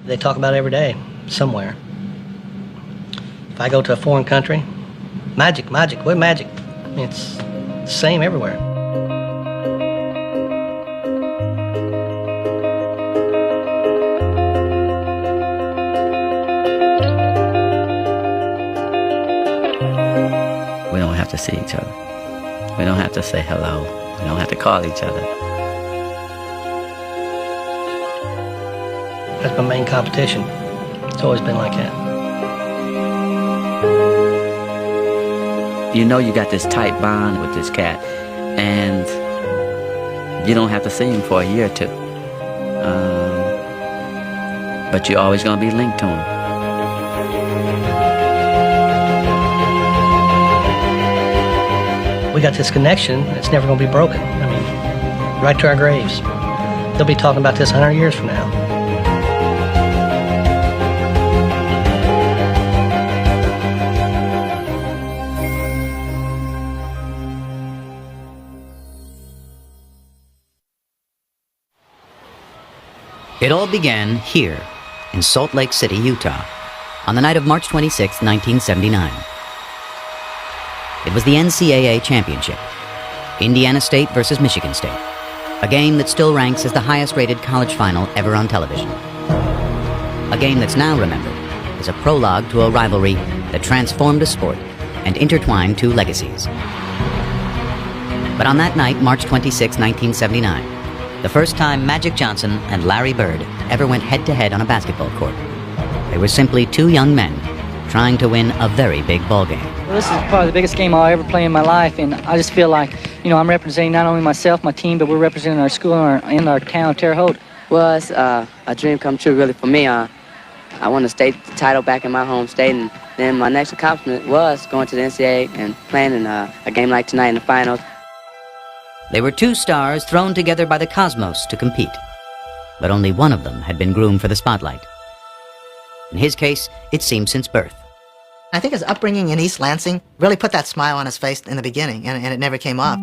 They talk about it every day, somewhere. If I go to a foreign country, magic, what magic? I mean, it's the same everywhere. We don't have to see each other. We don't have to say hello. We don't have to call each other. That's my main competition. It's always been like that. You know you got this tight bond with this cat, and you don't have to see him for a year or two. But you're always going to be linked to him. We got this connection, it's never going to be broken. I mean, right to our graves. They'll be talking about this 100 years from now. It all began here, in Salt Lake City, Utah, on the night of March 26, 1979. It was the NCAA championship, Indiana State versus Michigan State, a game that still ranks as the highest-rated college final ever on television. A game that's now remembered as a prologue to a rivalry that transformed a sport and intertwined two legacies. But on that night, March 26, 1979, the first time Magic Johnson and Larry Bird ever went head-to-head on a basketball court, they were simply two young men trying to win a very big ball game. Well, this is probably the biggest game I'll ever play in my life, and I just feel like, you know, I'm representing not only myself, my team, but we're representing our school and our town, Terre Haute. Well, it's a dream come true, really, for me. I won the state title back in my home state, and then my next accomplishment was going to the NCAA and playing in a game like tonight in the finals. They were two stars thrown together by the cosmos to compete, but only one of them had been groomed for the spotlight. In his case, it seemed since birth. I think his upbringing in East Lansing really put that smile on his face in the beginning, and it never came off.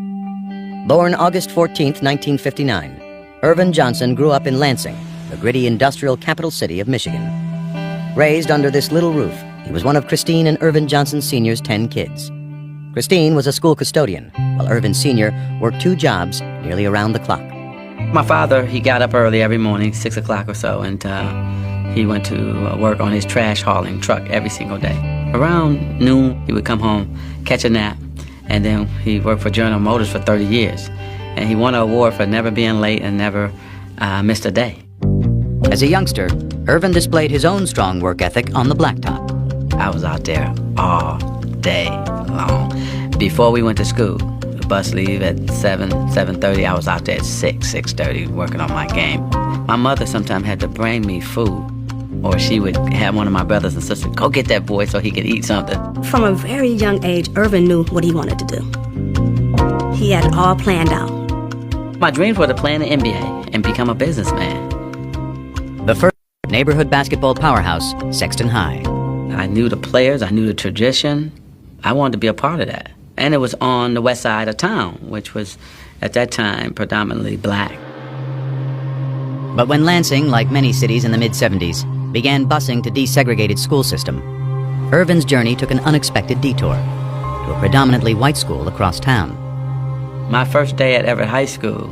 Born August 14, 1959, Irvin Johnson grew up in Lansing, the gritty industrial capital city of Michigan. Raised under this little roof, he was one of Christine and Irvin Johnson Sr.'s 10 kids. Christine was a school custodian, while Irvin Sr. worked two jobs nearly around the clock. My father, he got up early every morning, 6 o'clock or so, and he went to work on his trash hauling truck every single day. Around noon, he would come home, catch a nap, and then he worked for General Motors for 30 years. And he won an award for never being late and never missed a day. As a youngster, Irvin displayed his own strong work ethic on the blacktop. I was out there all day long. Before we went to school, the bus leave at 7:30. I was out there at 6:30 working on my game. My mother sometimes had to bring me food, or she would have one of my brothers and sisters, go get that boy so he could eat something. From a very young age, Irvin knew what he wanted to do. He had it all planned out. My dreams were to play in the NBA and become a businessman. The first neighborhood basketball powerhouse, Sexton High. I knew the players, I knew the tradition. I wanted to be a part of that. And it was on the west side of town, which was, at that time, predominantly black. But when Lansing, like many cities in the mid-'70s, began busing to desegregated school system, Irvin's journey took an unexpected detour to a predominantly white school across town. My first day at Everett High School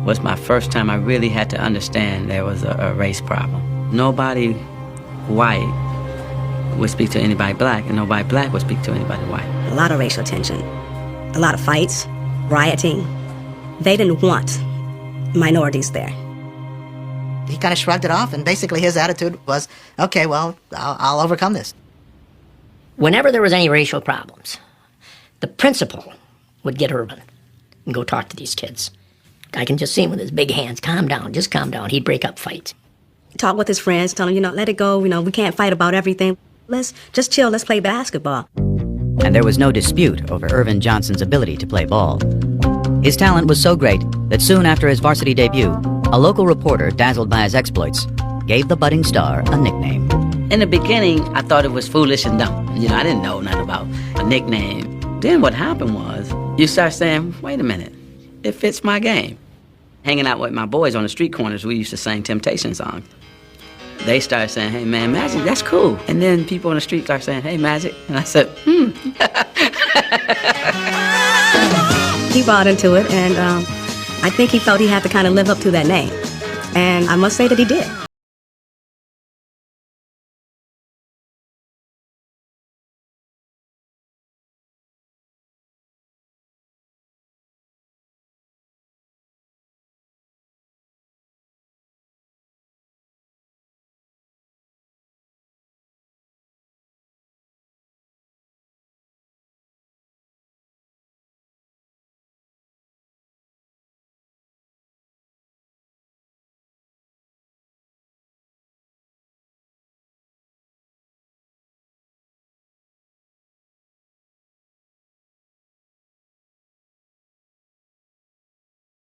was my first time I really had to understand there was a race problem. Nobody white would speak to anybody black, and nobody black would speak to anybody white. A lot of racial tension, a lot of fights, rioting. They didn't want minorities there. He kind of shrugged it off, and basically his attitude was, okay, well, I'll overcome this. Whenever there was any racial problems, the principal would get Irvin and go talk to these kids. I can just see him with his big hands. Calm down, just calm down. He'd break up fights. Talk with his friends, tell him, let it go. We can't fight about everything. Let's just chill, let's play basketball. And there was no dispute over Irvin Johnson's ability to play ball. His talent was so great that soon after his varsity debut, a local reporter, dazzled by his exploits, gave the budding star a nickname. In the beginning, I thought it was foolish and dumb. I didn't know nothing about a nickname. Then what happened was, you start saying, wait a minute, it fits my game. Hanging out with my boys on the street corners, we used to sing Temptation songs. They started saying, hey, man, Magic, that's cool. And then people on the street started saying, hey, Magic. And I said, He bought into it, and I think he felt he had to kind of live up to that name. And I must say that he did.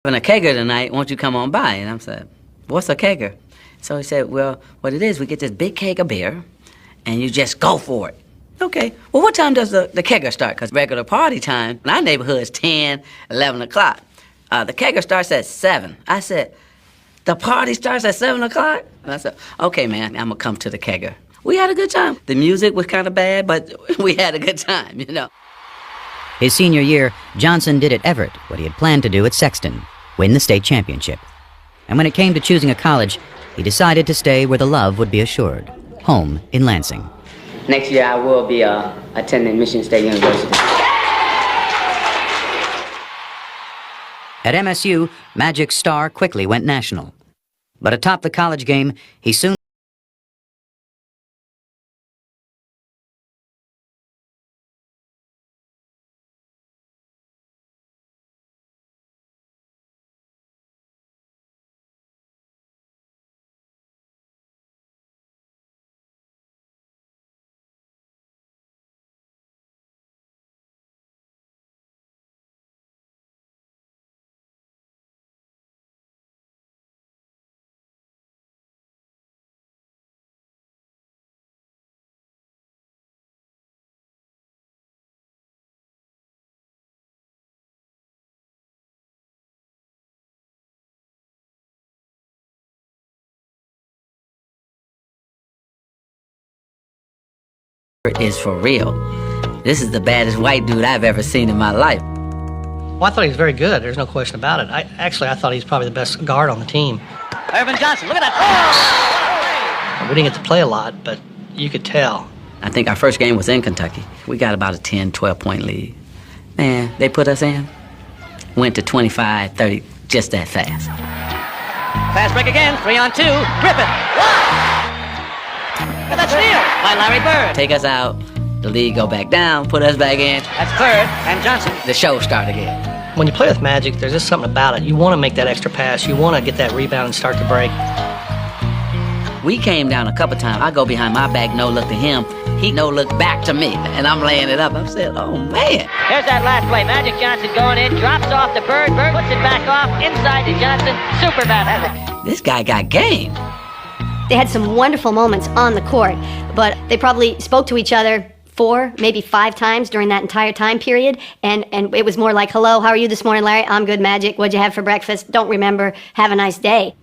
having a kegger tonight, won't you come on by? And I said, what's a kegger? So he said, well, what it is, we get this big keg of beer, and you just go for it. Okay, well, what time does the kegger start? Because regular party time in our neighborhood is 10, 11 o'clock. The kegger starts at 7. I said, the party starts at 7 o'clock? And I said, okay, man, I'm going to come to the kegger. We had a good time. The music was kind of bad, but we had a good time, you know. His senior year, Johnson did at Everett what he had planned to do at Sexton, win the state championship. And when it came to choosing a college, he decided to stay where the love would be assured, home in Lansing. Next year I will be attending Michigan State University. At MSU, Magic's star quickly went national. But atop the college game, he soon is for real. This is the baddest white dude I've ever seen in my life. Well, I thought he was very good. There's no question about it. I thought he was probably the best guard on the team. Irvin Johnson, look at that. We didn't get to play a lot, but you could tell. I think our first game was in Kentucky. We got about a 10, 12-point lead. Man, they put us in. Went to 25, 30, just that fast. Fast break again, 3-on-2. Griffin. And that's steal by Larry Bird. Take us out, the lead go back down, put us back in. That's Bird and Johnson. The show start again. When you play with Magic, there's just something about it. You want to make that extra pass. You want to get that rebound and start the break. We came down a couple times. I go behind my back, no look to him. He no look back to me, and I'm laying it up. I'm saying, oh, man. Here's that last play. Magic Johnson going in, drops off to Bird. Bird puts it back off, inside to Johnson. Superman. This guy got game. They had some wonderful moments on the court, but they probably spoke to each other 4, maybe 5 times during that entire time period, and it was more like, hello, how are you this morning, Larry? I'm good, Magic. What'd you have for breakfast? Don't remember. Have a nice day.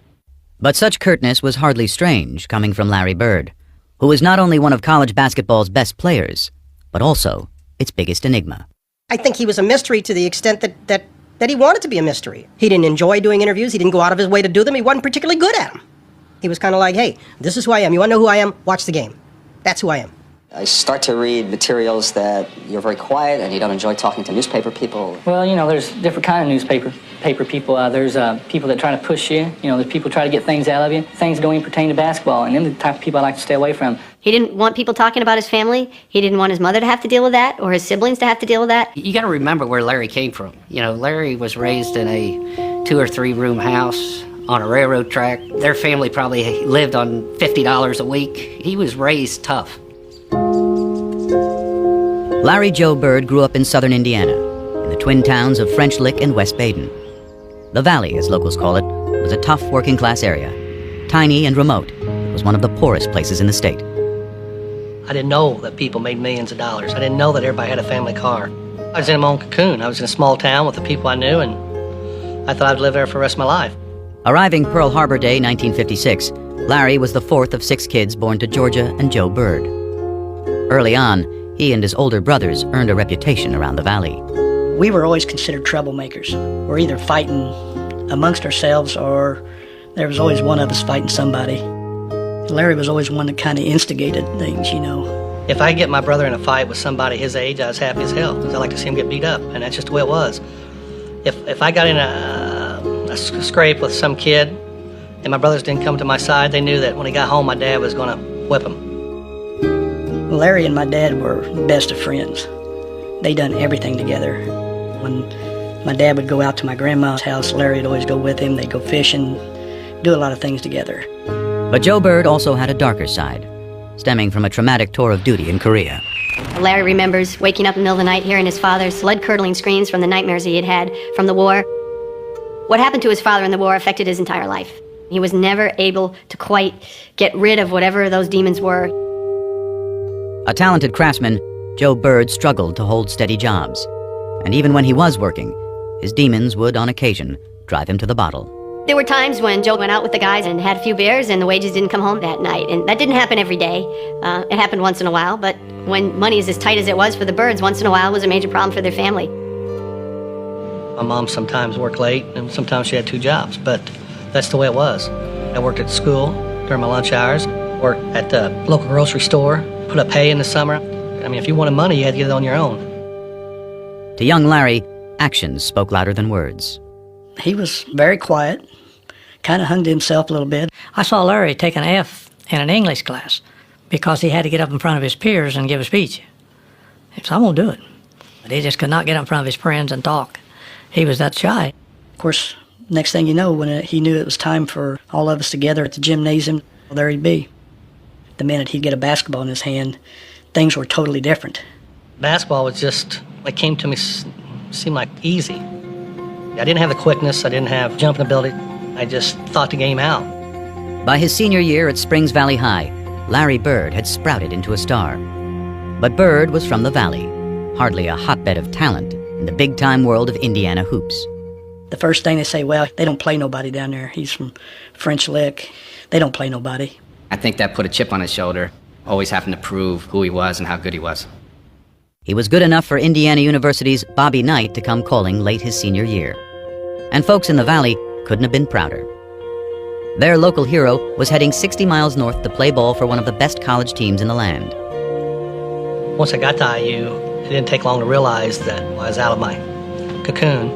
But such curtness was hardly strange coming from Larry Bird, who was not only one of college basketball's best players, but also its biggest enigma. I think he was a mystery to the extent that he wanted to be a mystery. He didn't enjoy doing interviews. He didn't go out of his way to do them. He wasn't particularly good at them. He was kind of like, hey, this is who I am. You want to know who I am? Watch the game. That's who I am. I start to read materials that you're very quiet and you don't enjoy talking to newspaper people. Well, you know, there's different kind of newspaper people. There's people that try to push you. You know, there's people try to get things out of you. Things don't even pertain to basketball, and them the type of people I like to stay away from. He didn't want people talking about his family. He didn't want his mother to have to deal with that, or his siblings to have to deal with that. You got to remember where Larry came from. You know, Larry was raised in a 2 or 3 room house on a railroad track. Their family probably lived on $50 a week. He was raised tough. Larry Joe Bird grew up in southern Indiana, in the twin towns of French Lick and West Baden. The Valley, as locals call it, was a tough working-class area. Tiny and remote, it was one of the poorest places in the state. I didn't know that people made millions of dollars. I didn't know that everybody had a family car. I was in my own cocoon. I was in a small town with the people I knew, and I thought I'd live there for the rest of my life. Arriving Pearl Harbor Day 1956, Larry was the fourth of 6 kids born to Georgia and Joe Bird. Early on, he and his older brothers earned a reputation around the valley. We were always considered troublemakers. We're either fighting amongst ourselves or there was always one of us fighting somebody. Larry was always one that kind of instigated things, you know. If I get my brother in a fight with somebody his age, I was happy as hell because I like to see him get beat up, and that's just the way it was. If I got in a scrape with some kid and my brothers didn't come to my side, they knew that when he got home, my dad was going to whip him. Larry and my dad were best of friends. They done everything together. When my dad would go out to my grandma's house, Larry would always go with him. They'd go fishing, do a lot of things together. But Joe Bird also had a darker side, stemming from a traumatic tour of duty in Korea. Larry remembers waking up in the middle of the night hearing his father's blood-curdling screams from the nightmares he had had from the war. What happened to his father in the war affected his entire life. He was never able to quite get rid of whatever those demons were. A talented craftsman, Joe Bird struggled to hold steady jobs. And even when he was working, his demons would, on occasion, drive him to the bottle. There were times when Joe went out with the guys and had a few beers and the wages didn't come home that night. And that didn't happen every day. It happened once in a while, but when money is as tight as it was for the Birds, once in a while was a major problem for their family. My mom sometimes worked late and sometimes she had 2 jobs, but that's the way it was. I worked at school during my lunch hours, worked at the local grocery store, put up hay in the summer. I mean, if you wanted money, you had to get it on your own. To young Larry, actions spoke louder than words. He was very quiet, kind of hung to himself a little bit. I saw Larry take an F in an English class because he had to get up in front of his peers and give a speech. He said, I'm going to do it. But he just could not get up in front of his friends and talk. He was that shy. Of course, next thing you know, when he knew it was time for all of us together at the gymnasium, well, there he'd be. The minute he'd get a basketball in his hand, things were totally different. Basketball was just, it came to me, seemed like easy. I didn't have the quickness, I didn't have jumping ability, I just thought the game out. By his senior year at Springs Valley High, Larry Bird had sprouted into a star. But Bird was from the Valley, hardly a hotbed of talent in the big-time world of Indiana hoops. The first thing they say, well, they don't play nobody down there. He's from French Lick. They don't play nobody. I think that put a chip on his shoulder, always having to prove who he was and how good he was. He was good enough for Indiana University's Bobby Knight to come calling late his senior year. And folks in the Valley couldn't have been prouder. Their local hero was heading 60 miles north to play ball for one of the best college teams in the land. Once I got to IU, it didn't take long to realize that I was out of my cocoon.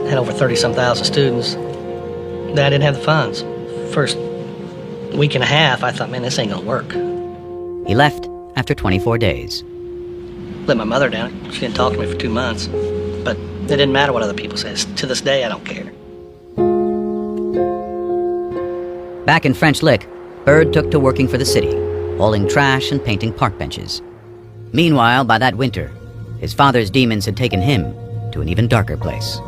I had over 30-some thousand students, that I didn't have the funds. First week and a half, I thought, man, this ain't gonna work. He left after 24 days. Let my mother down. She didn't talk to me for 2 months. But it didn't matter what other people said. To this day, I don't care. Back in French Lick, Bird took to working for the city, hauling trash and painting park benches. Meanwhile, by that winter, his father's demons had taken him to an even darker place.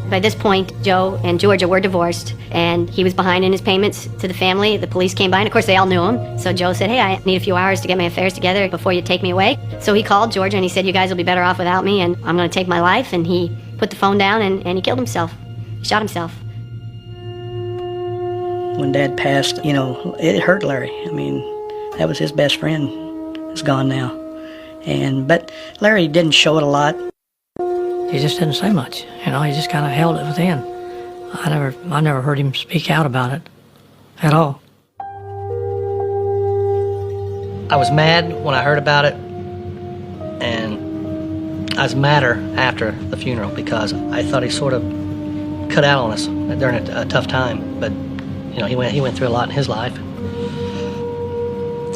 By this point, Joe and Georgia were divorced, and he was behind in his payments to the family. The police came by, and of course they all knew him. So Joe said, hey, I need a few hours to get my affairs together before you take me away. So he called Georgia, and he said, you guys will be better off without me, and I'm going to take my life. And he put the phone down, and he killed himself. He shot himself. When Dad passed, it hurt Larry. I mean, that was his best friend. He's gone now. But Larry didn't show it a lot. He just didn't say much, he just kind of held it within. I never heard him speak out about it at all. I was mad when I heard about it, and I was madder after the funeral because I thought he sort of cut out on us during a tough time. But he went through a lot in his life.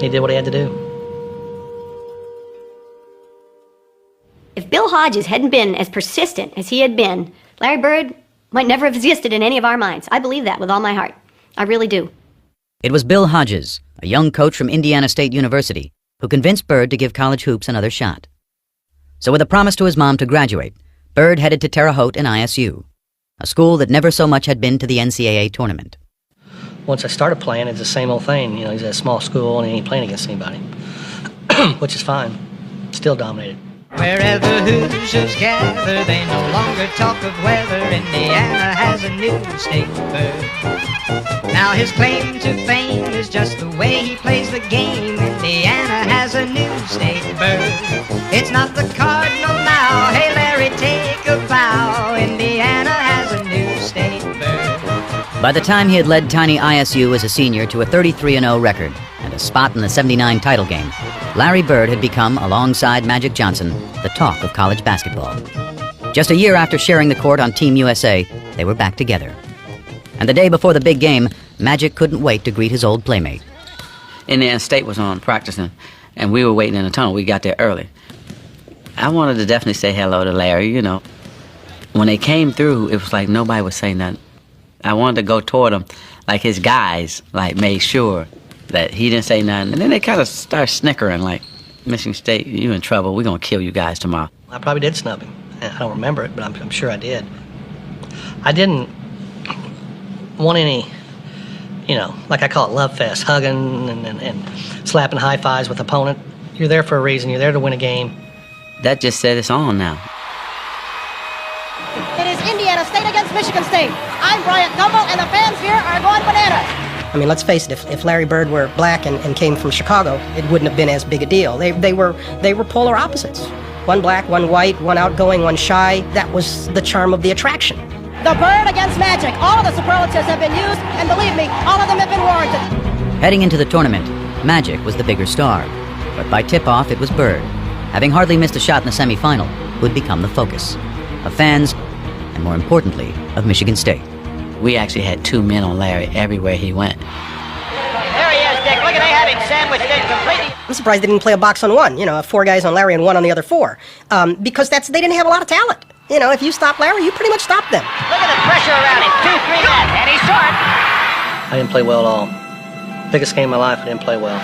He did what he had to do. If Bill Hodges hadn't been as persistent as he had been, Larry Bird might never have existed in any of our minds. I believe that with all my heart. I really do. It was Bill Hodges, a young coach from Indiana State University, who convinced Bird to give college hoops another shot. So with a promise to his mom to graduate, Bird headed to Terre Haute and ISU, a school that never so much had been to the NCAA tournament. Once I started playing, it's the same old thing. He's at a small school and he ain't playing against anybody, which is fine. Still dominated. Wherever Hoosiers gather, they no longer talk of whether Indiana has a new state bird. Now his claim to fame is just the way he plays the game. Indiana has a new state bird. It's not the cardinal now. Hey Larry, take a bow. Indiana has a new state bird. By the time he had led tiny ISU as a senior to a 33-0 record and a spot in the '79 title game, Larry Bird had become, alongside Magic Johnson, the talk of college basketball. Just a year after sharing the court on Team USA, they were back together. And the day before the big game, Magic couldn't wait to greet his old playmate. Indiana State was on practicing, and we were waiting in the tunnel. We got there early. I wanted to definitely say hello to Larry, you know. When they came through, it was like nobody was saying nothing. I wanted to go toward him, like his guys, like made sure that he didn't say nothing. And then they kind of started snickering, like, Michigan State, you in trouble. We're going to kill you guys tomorrow. I probably did snub him. I don't remember it, but I'm sure I did. I didn't want any, you know, like I call it love fest, hugging and slapping high fives with opponent. You're there for a reason. You're there to win a game. That just said it's on now. It is Indiana State against Michigan State. I'm Bryant Gumbel, and the fans here are going bananas. I mean, let's face it, if Larry Bird were black and came from Chicago, it wouldn't have been as big a deal. They were polar opposites. One black, one white, one outgoing, one shy. That was the charm of the attraction. The Bird against Magic. All of the superlatives have been used, and believe me, all of them have been warranted. Heading into the tournament, Magic was the bigger star. But by tip-off, it was Bird, having hardly missed a shot in the semifinal, who would become the focus of fans, and more importantly, of Michigan State. We actually had two men on Larry everywhere he went. There he is, Dick. Look at they have him sandwiched in completely. I'm surprised they didn't play a box on one, you know, 4 guys on Larry and 1 on the other 4. Because they didn't have a lot of talent. You know, if you stop Larry, you pretty much stop them. Look at the pressure around him. 2-3 left, and he's short. I didn't play well at all. Biggest game of my life, I didn't play well.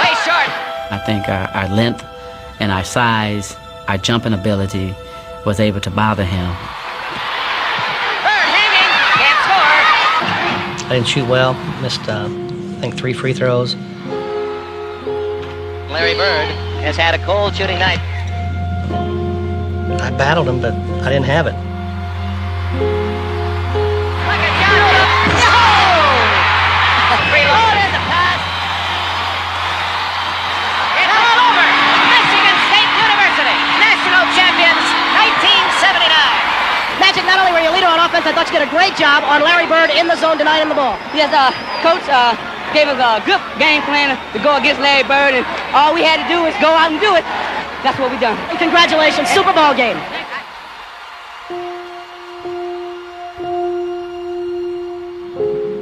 Way short. I think our length and our size, our jumping ability was able to bother him. Bird hanging. Can't score. I didn't shoot well. Missed, I think, 3 free throws. Larry Bird has had a cold shooting night. I battled him, but I didn't have it. Reloaded the pass. It's all over. Michigan State University, national champions, 1979. Magic, not only were you leader on offense, I thought you did a great job on Larry Bird in the zone denying him the ball. Yes, Coach gave us a good game plan to go against Larry Bird, and all we had to do was go out and do it. That's what we done. And congratulations, Super Bowl game.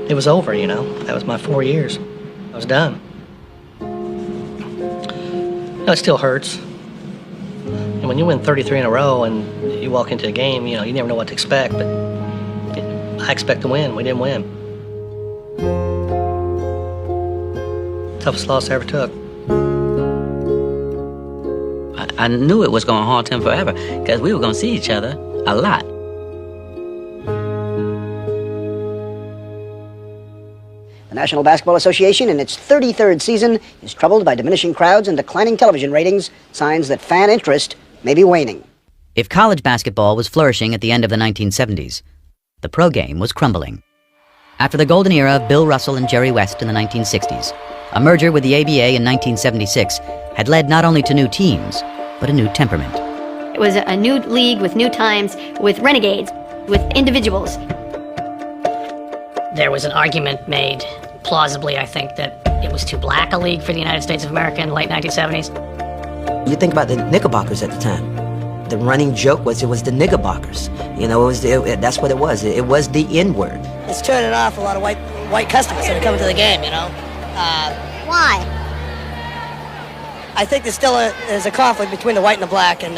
It was over, you know. That was my 4 years. I was done. You know, it still hurts. And when you win 33 in a row and you walk into a game, you know, you never know what to expect, but I expect to win. We didn't win. Toughest loss I ever took. I knew it was going to haunt him forever because we were going to see each other a lot. The National Basketball Association, in its 33rd season, is troubled by diminishing crowds and declining television ratings, signs that fan interest may be waning. If college basketball was flourishing at the end of the 1970s, the pro game was crumbling. After the golden era of Bill Russell and Jerry West in the 1960s, a merger with the ABA in 1976 had led not only to new teams, but a new temperament. It was a new league with new times, with renegades, with individuals. There was an argument made, plausibly I think, that it was too black a league for the United States of America in the late 1970s. You think about the Knickerbockers at the time. The running joke was it was the Knickerbockers. You know, that's what it was. It was the N-word. It's turning off a lot of white customers that are coming to the game, you know. Why? I think there's still there's a conflict between the white and the black, and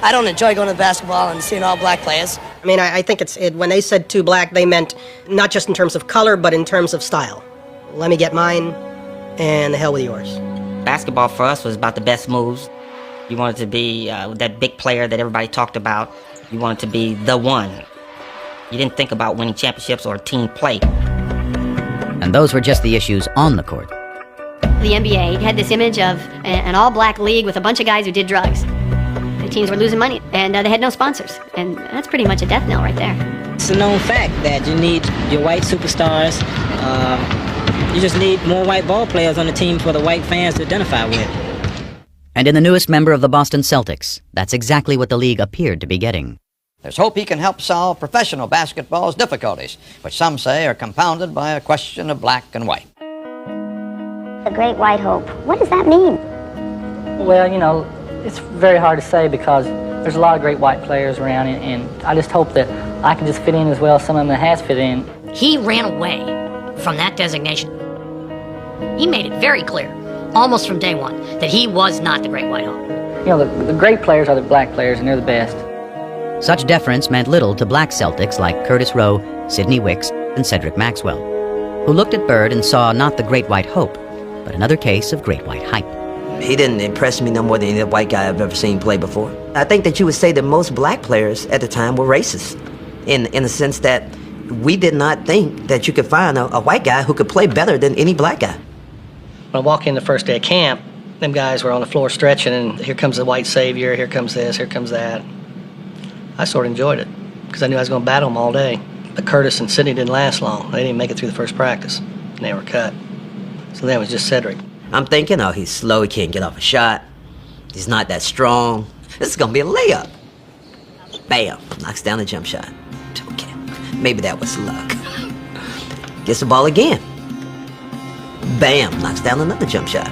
I don't enjoy going to basketball and seeing all black players. I mean, I think when they said too black, they meant not just in terms of color, but in terms of style. Let me get mine, and the hell with yours. Basketball for us was about the best moves. You wanted to be that big player that everybody talked about. You wanted to be the one. You didn't think about winning championships or team play. And those were just the issues on the court. The NBA had this image of an all-black league with a bunch of guys who did drugs. The teams were losing money, and they had no sponsors. And that's pretty much a death knell right there. It's a known fact that you need your white superstars. You just need more white ball players on the team for the white fans to identify with. And in the newest member of the Boston Celtics, that's exactly what the league appeared to be getting. There's hope he can help solve professional basketball's difficulties, which some say are compounded by a question of black and white. The Great White Hope. What does that mean? Well, you know, it's very hard to say because there's a lot of great white players around, and I just hope that I can just fit in as well as some of them that has fit in. He ran away from that designation. He made it very clear, almost from day one, that he was not the Great White Hope. You know, the great players are the black players, and they're the best. Such deference meant little to black Celtics like Curtis Rowe, Sidney Wicks, and Cedric Maxwell, who looked at Bird and saw not the Great White Hope, but another case of Great White Hype. He didn't impress me no more than any other white guy I've ever seen play before. I think that you would say that most black players at the time were racist, in the sense that we did not think that you could find a white guy who could play better than any black guy. When I walk in the first day of camp, them guys were on the floor stretching, and here comes the white savior, here comes this, here comes that. I sort of enjoyed it, because I knew I was going to battle them all day. But Curtis and Sidney didn't last long. They didn't make it through the first practice, and they were cut. So then it was just Cedric. I'm thinking, oh, he's slow, he can't get off a shot. He's not that strong. This is going to be a layup. Bam, knocks down a jump shot. Okay, maybe that was luck. Gets the ball again. Bam, knocks down another jump shot.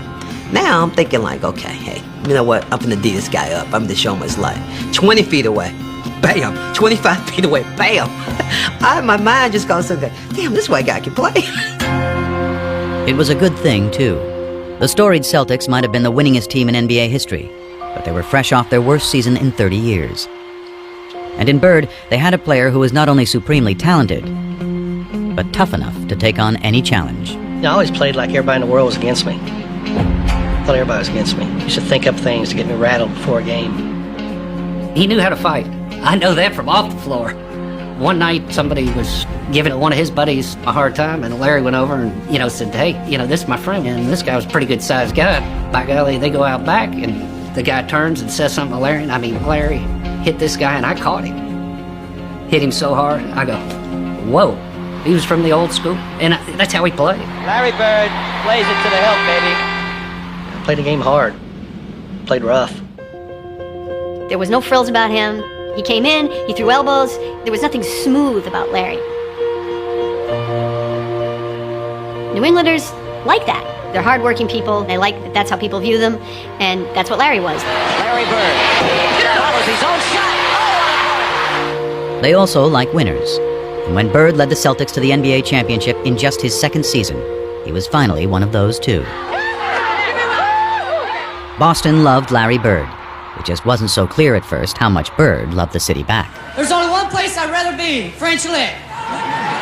Now I'm thinking like, okay, hey, you know what? I'm gonna D this guy up. I'm gonna show him his life. 20 feet away. Bam. 25 feet away. Bam. My mind just goes, okay, damn, this white guy can play. It was a good thing, too. The storied Celtics might have been the winningest team in NBA history, but they were fresh off their worst season in 30 years. And in Bird, they had a player who was not only supremely talented, but tough enough to take on any challenge. I always played like everybody in the world was against me. I thought everybody was against me. You should think up things to get me rattled before a game. He knew how to fight. I know that from off the floor. One night, somebody was giving one of his buddies a hard time, and Larry went over and, said, hey, this is my friend, and this guy was a pretty good-sized guy. By golly, they go out back, and the guy turns and says something to Larry, and Larry hit this guy, and I caught him. Hit him so hard, I go, whoa. He was from the old school, and that's how he played. Larry Bird plays it to the hilt, baby. Played the game hard. Played rough. There was no frills about him. He came in, he threw elbows. There was nothing smooth about Larry. New Englanders like that. They're hardworking people. They like that that's how people view them, and that's what Larry was. Larry Bird follows his own shot. They also like winners. And when Bird led the Celtics to the NBA championship in just his second season, he was finally one of those too. Boston loved Larry Bird. It just wasn't so clear at first how much Bird loved the city back. There's only one place I'd rather be, French Lick.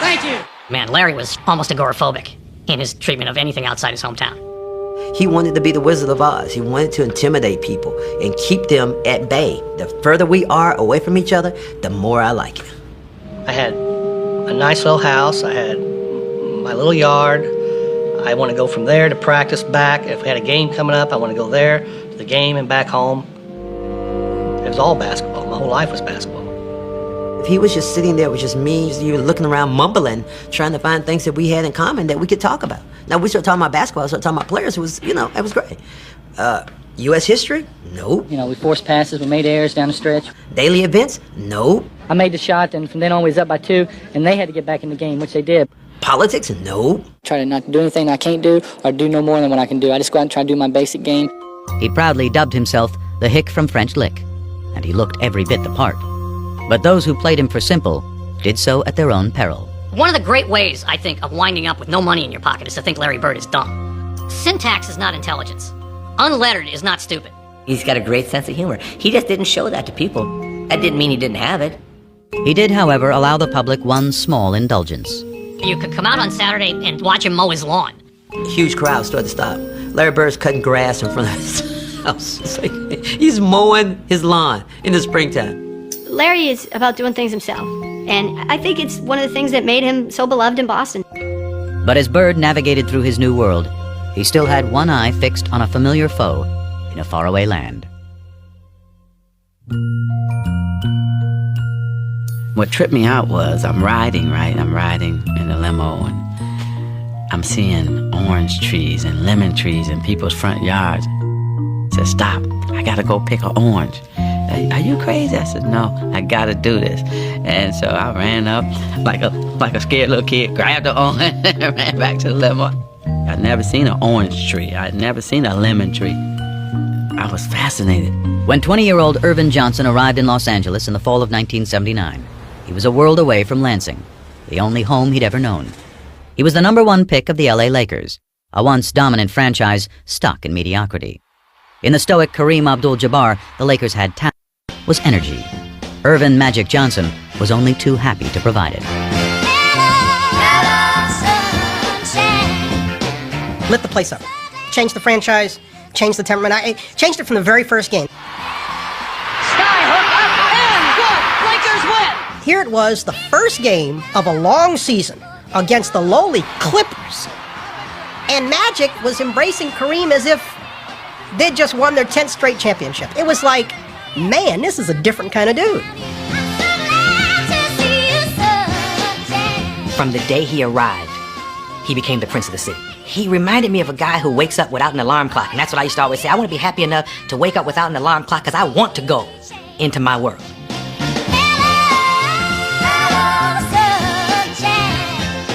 Thank you. Man, Larry was almost agoraphobic in his treatment of anything outside his hometown. He wanted to be the Wizard of Oz. He wanted to intimidate people and keep them at bay. The further we are away from each other, the more I like it. I had a nice little house. I had my little yard. I want to go from there to practice back. If we had a game coming up, I want to go there to the game and back home. It was all basketball. My whole life was basketball. If he was just sitting there with just me, you were looking around mumbling, trying to find things that we had in common that we could talk about. Now, we started talking about basketball, started talking about players. It was, it was great. U.S. history? Nope. We forced passes, we made errors down the stretch. Daily events? Nope. I made the shot, and from then on we was up by 2, and they had to get back in the game, which they did. Politics? Nope. Try to not do anything I can't do, or do no more than what I can do. I just go out and try to do my basic game. He proudly dubbed himself the Hick from French Lick, and he looked every bit the part. But those who played him for simple did so at their own peril. One of the great ways, I think, of winding up with no money in your pocket is to think Larry Bird is dumb. Syntax is not intelligence. Unlettered is not stupid. He's got a great sense of humor. He just didn't show that to people. That didn't mean he didn't have it. He did, however, allow the public one small indulgence. You could come out on Saturday and watch him mow his lawn. Huge crowd started to stop. Larry Bird's cutting grass in front of his house. It's like, he's mowing his lawn in the springtime. Larry is about doing things himself, and I think it's one of the things that made him so beloved in Boston. But as Bird navigated through his new world, he still had one eye fixed on a familiar foe in a faraway land. What tripped me out was I'm riding, right? I'm riding in the limo, and I'm seeing orange trees and lemon trees in people's front yards. I said, stop, I gotta go pick an orange. Are you crazy? I said, no, I gotta do this. And so I ran up like a scared little kid, grabbed the orange, and ran back to the limo. I'd never seen an orange tree. I'd never seen a lemon tree. I was fascinated. When 20-year-old Irvin Johnson arrived in Los Angeles in the fall of 1979, he was a world away from Lansing, the only home he'd ever known. He was the #1 pick of the LA Lakers, a once dominant franchise stuck in mediocrity. In the stoic Kareem Abdul-Jabbar, the Lakers had talent, was energy. Irvin Magic Johnson was only too happy to provide it. Lit the place up. Changed the franchise, changed the temperament. I changed it from the very first game. Skyhook up and good. Lakers win. Here it was, the first game of a long season against the lowly Clippers. And Magic was embracing Kareem as if they'd just won their 10th straight championship. It was like, man, this is a different kind of dude. From the day he arrived, he became the prince of the city. He reminded me of a guy who wakes up without an alarm clock. And that's what I used to always say. I want to be happy enough to wake up without an alarm clock because I want to go into my world.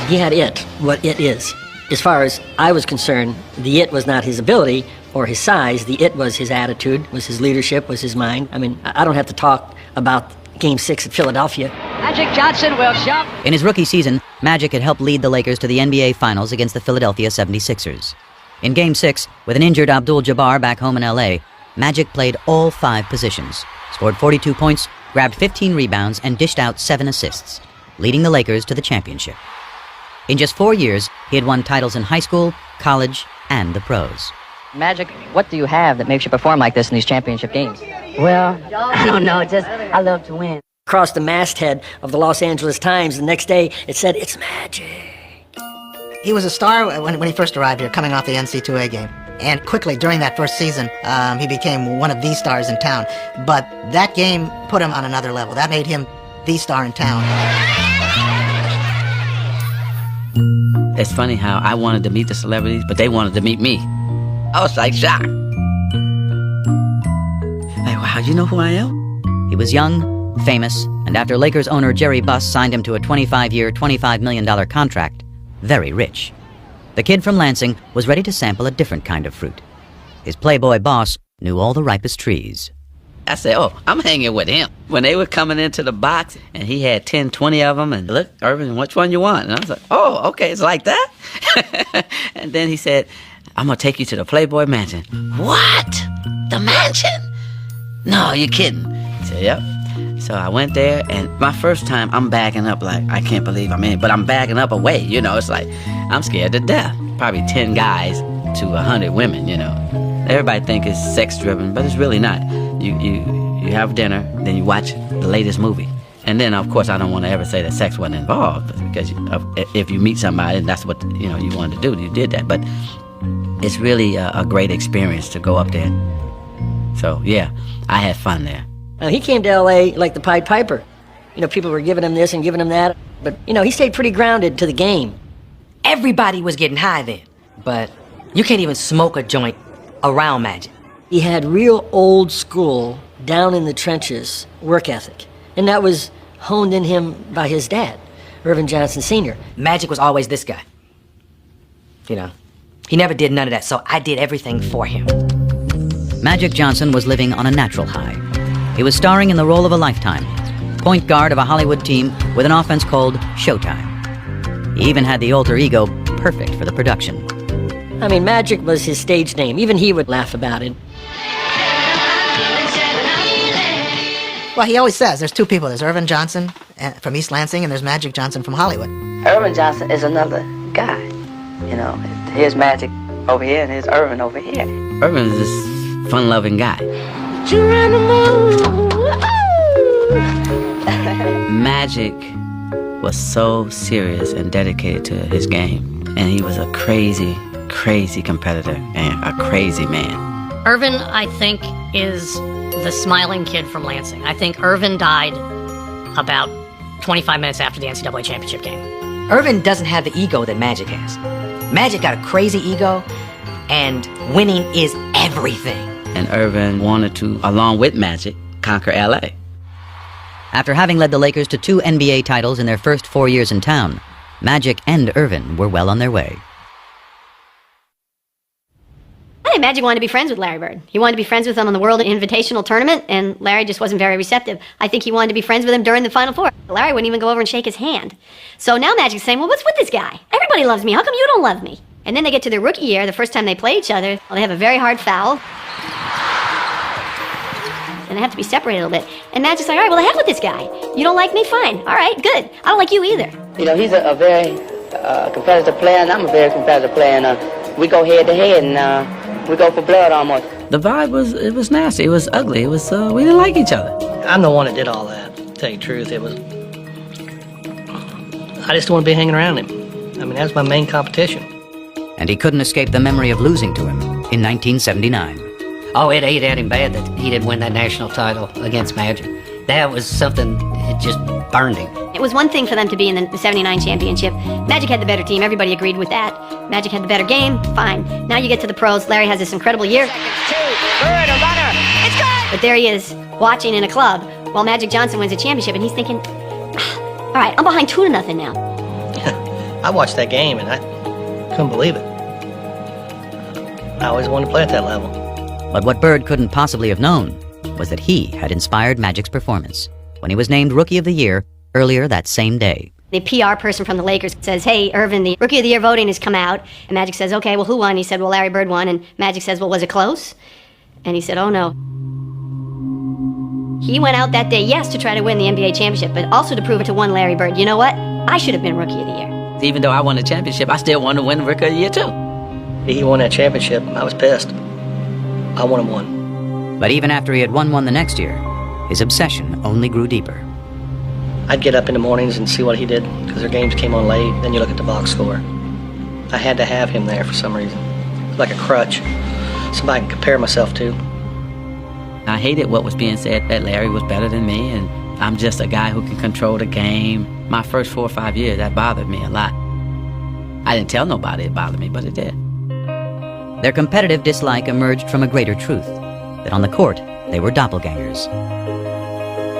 He had it, what it is. As far as I was concerned, the it was not his ability or his size. The it was his attitude, was his leadership, was his mind. I mean, I don't have to talk about Game 6 at Philadelphia. Magic Johnson will shove. In his rookie season, Magic had helped lead the Lakers to the NBA Finals against the Philadelphia 76ers. In Game 6, with an injured Abdul-Jabbar back home in LA, Magic played all 5 positions, scored 42 points, grabbed 15 rebounds, and dished out 7 assists, leading the Lakers to the championship. In just 4 years, he had won titles in high school, college, and the pros. Magic, what do you have that makes you perform like this in these championship games? Well, I don't know, just I love to win. Across the masthead of the Los Angeles Times, the next day it said, it's Magic. He was a star when he first arrived here, coming off the NCAA game. And quickly, during that first season, he became one of the stars in town. But that game put him on another level. That made him the star in town. It's funny how I wanted to meet the celebrities, but they wanted to meet me. I was like shocked. Like, wow, you know who I am? He was young, famous, and after Lakers owner Jerry Buss signed him to a 25-year, $25 million contract, very rich. The kid from Lansing was ready to sample a different kind of fruit. His playboy boss knew all the ripest trees. I said, oh, I'm hanging with him. When they were coming into the box, and he had 10, 20 of them, and look, Irvin, which one you want? And I was like, oh, okay, it's like that? And then he said, I'm going to take you to the Playboy Mansion. What? The mansion? No, you're kidding. I said, yep. So I went there, and my first time, I'm backing up like, I can't believe I'm in, but I'm backing up away, you know. It's like, I'm scared to death. Probably 10 guys to 100 women, you know. Everybody think it's sex-driven, but it's really not. You have dinner, then you watch the latest movie. And then, of course, I don't want to ever say that sex wasn't involved, because if you meet somebody and that's what you wanted to do, you did that. But it's really a great experience to go up there. So, yeah, I had fun there. He came to L.A. like the Pied Piper. You know, people were giving him this and giving him that. But, you know, he stayed pretty grounded to the game. Everybody was getting high then, but you can't even smoke a joint around Magic. He had real old school, down in the trenches work ethic. And that was honed in him by his dad, Irvin Johnson Sr. Magic was always this guy. You know, he never did none of that, so I did everything for him. Magic Johnson was living on a natural high. He was starring in the role of a lifetime, point guard of a Hollywood team with an offense called Showtime. He even had the alter ego perfect for the production. I mean, Magic was his stage name. Even he would laugh about it. Well, he always says there's 2 people. There's Irvin Johnson from East Lansing, and there's Magic Johnson from Hollywood. Irvin Johnson is another guy. You know, here's Magic over here, and here's Irvin over here. Irvin is this fun-loving guy. Magic was so serious and dedicated to his game, and he was a crazy, crazy competitor and a crazy man. Irvin, I think, is the smiling kid from Lansing. I think Irvin died about 25 minutes after the NCAA championship game. Irvin doesn't have the ego that Magic has. Magic got a crazy ego, and winning is everything. And Irvin wanted to, along with Magic, conquer LA. After having led the Lakers to 2 NBA titles in their first 4 years in town, Magic and Irvin were well on their way. I think Magic wanted to be friends with Larry Bird. He wanted to be friends with him on the World Invitational Tournament, and Larry just wasn't very receptive. I think he wanted to be friends with him during the Final Four. Larry wouldn't even go over and shake his hand. So now Magic's saying, well, what's with this guy? Everybody loves me. How come you don't love me? And then they get to their rookie year, the first time they play each other, they have a very hard foul. And they have to be separated a little bit. And Magic's like, all right, well, the heck with this guy. You don't like me? Fine. All right, good. I don't like you either. You know, he's a very competitive player, and I'm a very competitive player, and we go head to head, and we go for blood almost. The vibe was nasty. It was ugly. It was, we didn't like each other. I'm the one that did all that, to tell you the truth. I just don't want to be hanging around him. I mean, that was my main competition. And he couldn't escape the memory of losing to him in 1979. Oh, it ate at him bad that he didn't win that national title against Magic. That was something, it just burned him. It was one thing for them to be in the 79 championship. Magic had the better team. Everybody agreed with that. Magic had the better game. Fine. Now you get to the pros. Larry has this incredible year. Bird, a runner. It's good! But there he is, watching in a club, while Magic Johnson wins a championship, and he's thinking, all right, I'm behind 2-0 now. I watched that game, and I couldn't believe it. I always wanted to play at that level. But what Bird couldn't possibly have known was that he had inspired Magic's performance when he was named Rookie of the Year earlier that same day. The PR person from the Lakers says, hey, Irvin, the Rookie of the Year voting has come out. And Magic says, okay, well, who won? He said, well, Larry Bird won. And Magic says, well, was it close? And he said, oh, no. He went out that day, yes, to try to win the NBA championship, but also to prove it to one Larry Bird. You know what? I should have been Rookie of the Year. Even though I won the championship, I still wanted to win Rookie of the Year, too. He won that championship. I was pissed. I wanted one. But even after he had won one the next year, his obsession only grew deeper. I'd get up in the mornings and see what he did, because their games came on late. Then you look at the box score. I had to have him there for some reason. It was like a crutch, somebody I can compare myself to. I hated what was being said, that Larry was better than me, and I'm just a guy who can control the game. My first 4 or 5 years, that bothered me a lot. I didn't tell nobody it bothered me, but it did. Their competitive dislike emerged from a greater truth, that on the court, they were doppelgangers.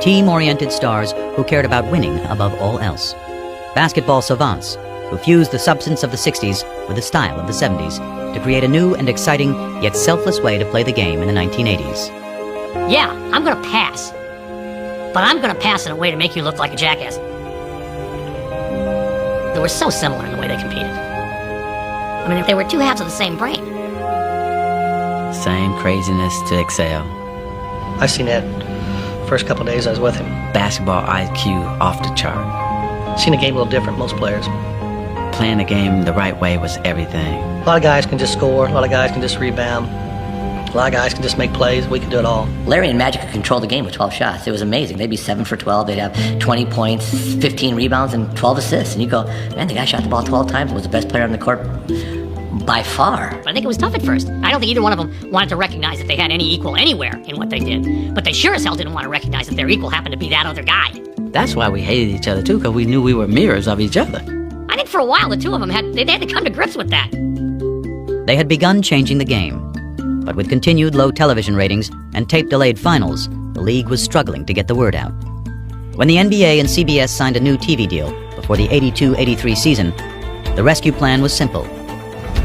Team-oriented stars who cared about winning above all else. Basketball savants who fused the substance of the 60s with the style of the 70s to create a new and exciting yet selfless way to play the game in the 1980s. Yeah, I'm gonna pass. But I'm gonna pass in a way to make you look like a jackass. They were so similar in the way they competed. I mean, they were two halves of the same brain. Same craziness to excel. I seen that first couple of days I was with him. Basketball IQ off the chart. Seen the game a little different, most players. Playing the game the right way was everything. A lot of guys can just score. A lot of guys can just rebound. A lot of guys can just make plays. We can do it all. Larry and Magic could control the game with 12 shots. It was amazing. They'd be 7 for 12. They'd have 20 points, 15 rebounds, and 12 assists. And you go, man, the guy shot the ball 12 times and was the best player on the court by far. But I think it was tough at first. I don't think either one of them wanted to recognize that they had any equal anywhere in what they did. But they sure as hell didn't want to recognize that their equal happened to be that other guy. That's why we hated each other, too, because we knew we were mirrors of each other. I think for a while, the two of them had to come to grips with that. They had begun changing the game. But with continued low television ratings and tape-delayed finals, the league was struggling to get the word out. When the NBA and CBS signed a new TV deal before the 82-83 season, the rescue plan was simple.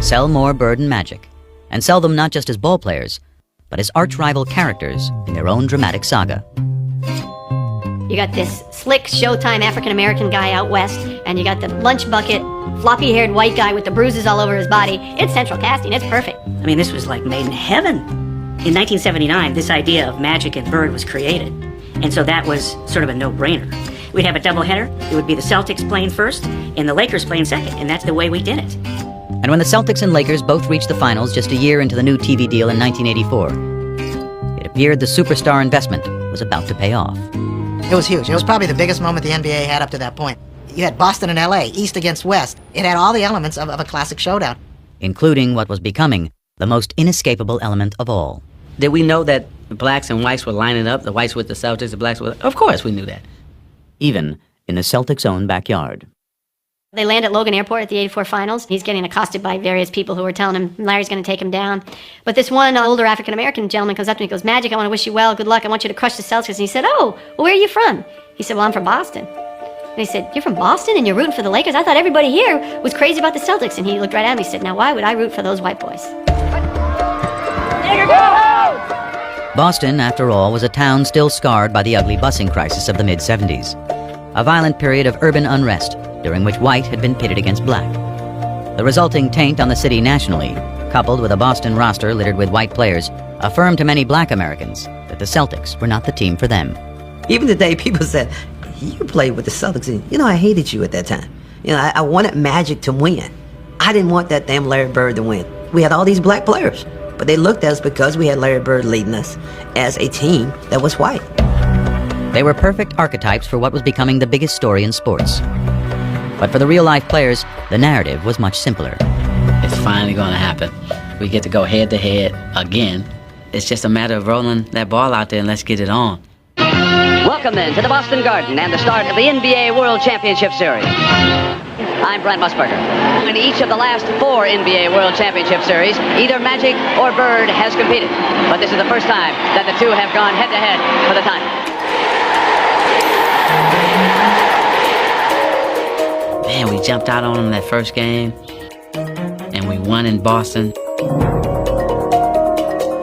Sell more Bird and Magic, and sell them not just as ball players, but as arch-rival characters in their own dramatic saga. You got this slick Showtime African-American guy out west, and you got the lunch bucket, floppy-haired white guy with the bruises all over his body. It's central casting. It's perfect. I mean, this was like made in heaven. In 1979, this idea of Magic and Bird was created, and so that was sort of a no-brainer. We'd have a doubleheader. It would be the Celtics playing first, and the Lakers playing second, and that's the way we did it. And when the Celtics and Lakers both reached the finals just a year into the new TV deal in 1984, it appeared the superstar investment was about to pay off. It was huge. It was probably the biggest moment the NBA had up to that point. You had Boston and LA, East against West. It had all the elements of a classic showdown. Including what was becoming the most inescapable element of all. Did we know that the blacks and whites were lining up, the whites with the Celtics, the blacks with... Of course we knew that. Even in the Celtics' own backyard. They land at Logan Airport at the '84 finals. He's getting accosted by various people who are telling him Larry's going to take him down. But this one older African-American gentleman comes up to me and goes, "Magic, I want to wish you well. Good luck. I want you to crush the Celtics." And he said, "Oh, well, where are you from?" He said, "Well, I'm from Boston." And he said, "You're from Boston and you're rooting for the Lakers? I thought everybody here was crazy about the Celtics." And he looked right at me and said, "Now, why would I root for those white boys?" Boston, after all, was a town still scarred by the ugly busing crisis of the mid-'70s. A violent period of urban unrest, during which white had been pitted against black. The resulting taint on the city nationally, coupled with a Boston roster littered with white players, affirmed to many black Americans that the Celtics were not the team for them. Even today, people said, "You played with the Celtics, and I hated you at that time. I wanted Magic to win. I didn't want that damn Larry Bird to win. We had all these black players, but they looked at us because we had Larry Bird leading us as a team that was white." They were perfect archetypes for what was becoming the biggest story in sports. But for the real-life players, the narrative was much simpler. It's finally going to happen. We get to go head-to-head again. It's just a matter of rolling that ball out there and let's get it on. Welcome then to the Boston Garden and the start of the NBA World Championship Series. I'm Brent Musburger. In each of the last 4 NBA World Championship Series, either Magic or Bird has competed. But this is the first time that the two have gone head-to-head for the title. Man, we jumped out on them that first game, and we won in Boston.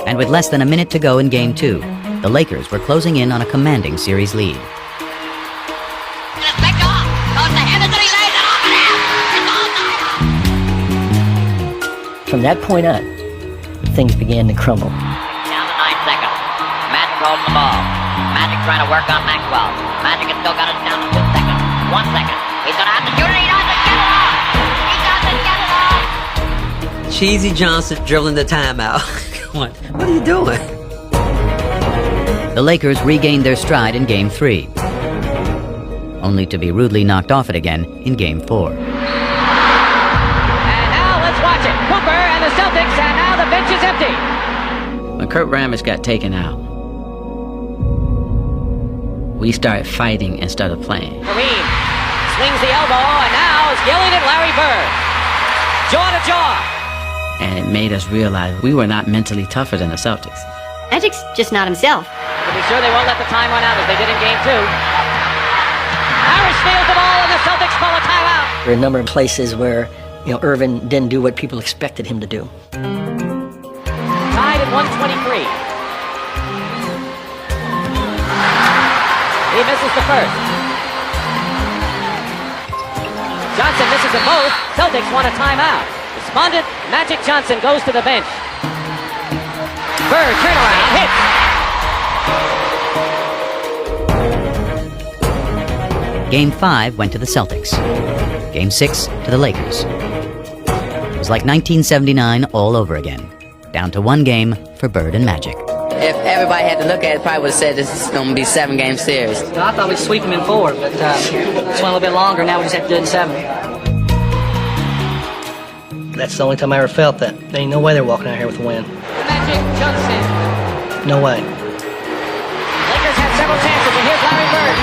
And with less than a minute to go in Game 2, the Lakers were closing in on a commanding series lead. From that point on, things began to crumble. Down to 9 seconds. Magic holding the ball. Magic trying to work on Maxwell. Magic has still got it down to 2 seconds. 1 second. He's going to have to shoot it. He doesn't get it off. He doesn't get it off. Cheesy Johnson dribbling the timeout. What are you doing? The Lakers regained their stride in Game 3, only to be rudely knocked off it again in Game 4. And now let's watch it. Cooper and the Celtics, and now the bench is empty. When Kurt Rambis got taken out, we started fighting instead of playing. Kareem swings the elbow, and now it's Gillian and Larry Bird. Jaw to jaw. And it made us realize we were not mentally tougher than the Celtics. Magic's just not himself. To be sure they won't let the time run out as they did in Game 2. Harris steals the ball, and the Celtics call a timeout. There were a number of places where, Irvin didn't do what people expected him to do. Tied at 123. He misses the first. Johnson misses them both. Celtics want a timeout. Despondent, Magic Johnson goes to the bench. Bird, turnaround, hits. Game 5 went to the Celtics. Game 6 to the Lakers. It was like 1979 all over again, down to 1 game for Bird and Magic. If everybody had to look at it, probably would have said this is going to be a 7-game series. I thought we'd sweep them in 4, but it's went a little bit longer. Now we just have to do it in 7. That's the only time I ever felt that. There ain't no way they're walking out here with a win. Magic Johnson. No way. Lakers have several chances, and here's Larry Bird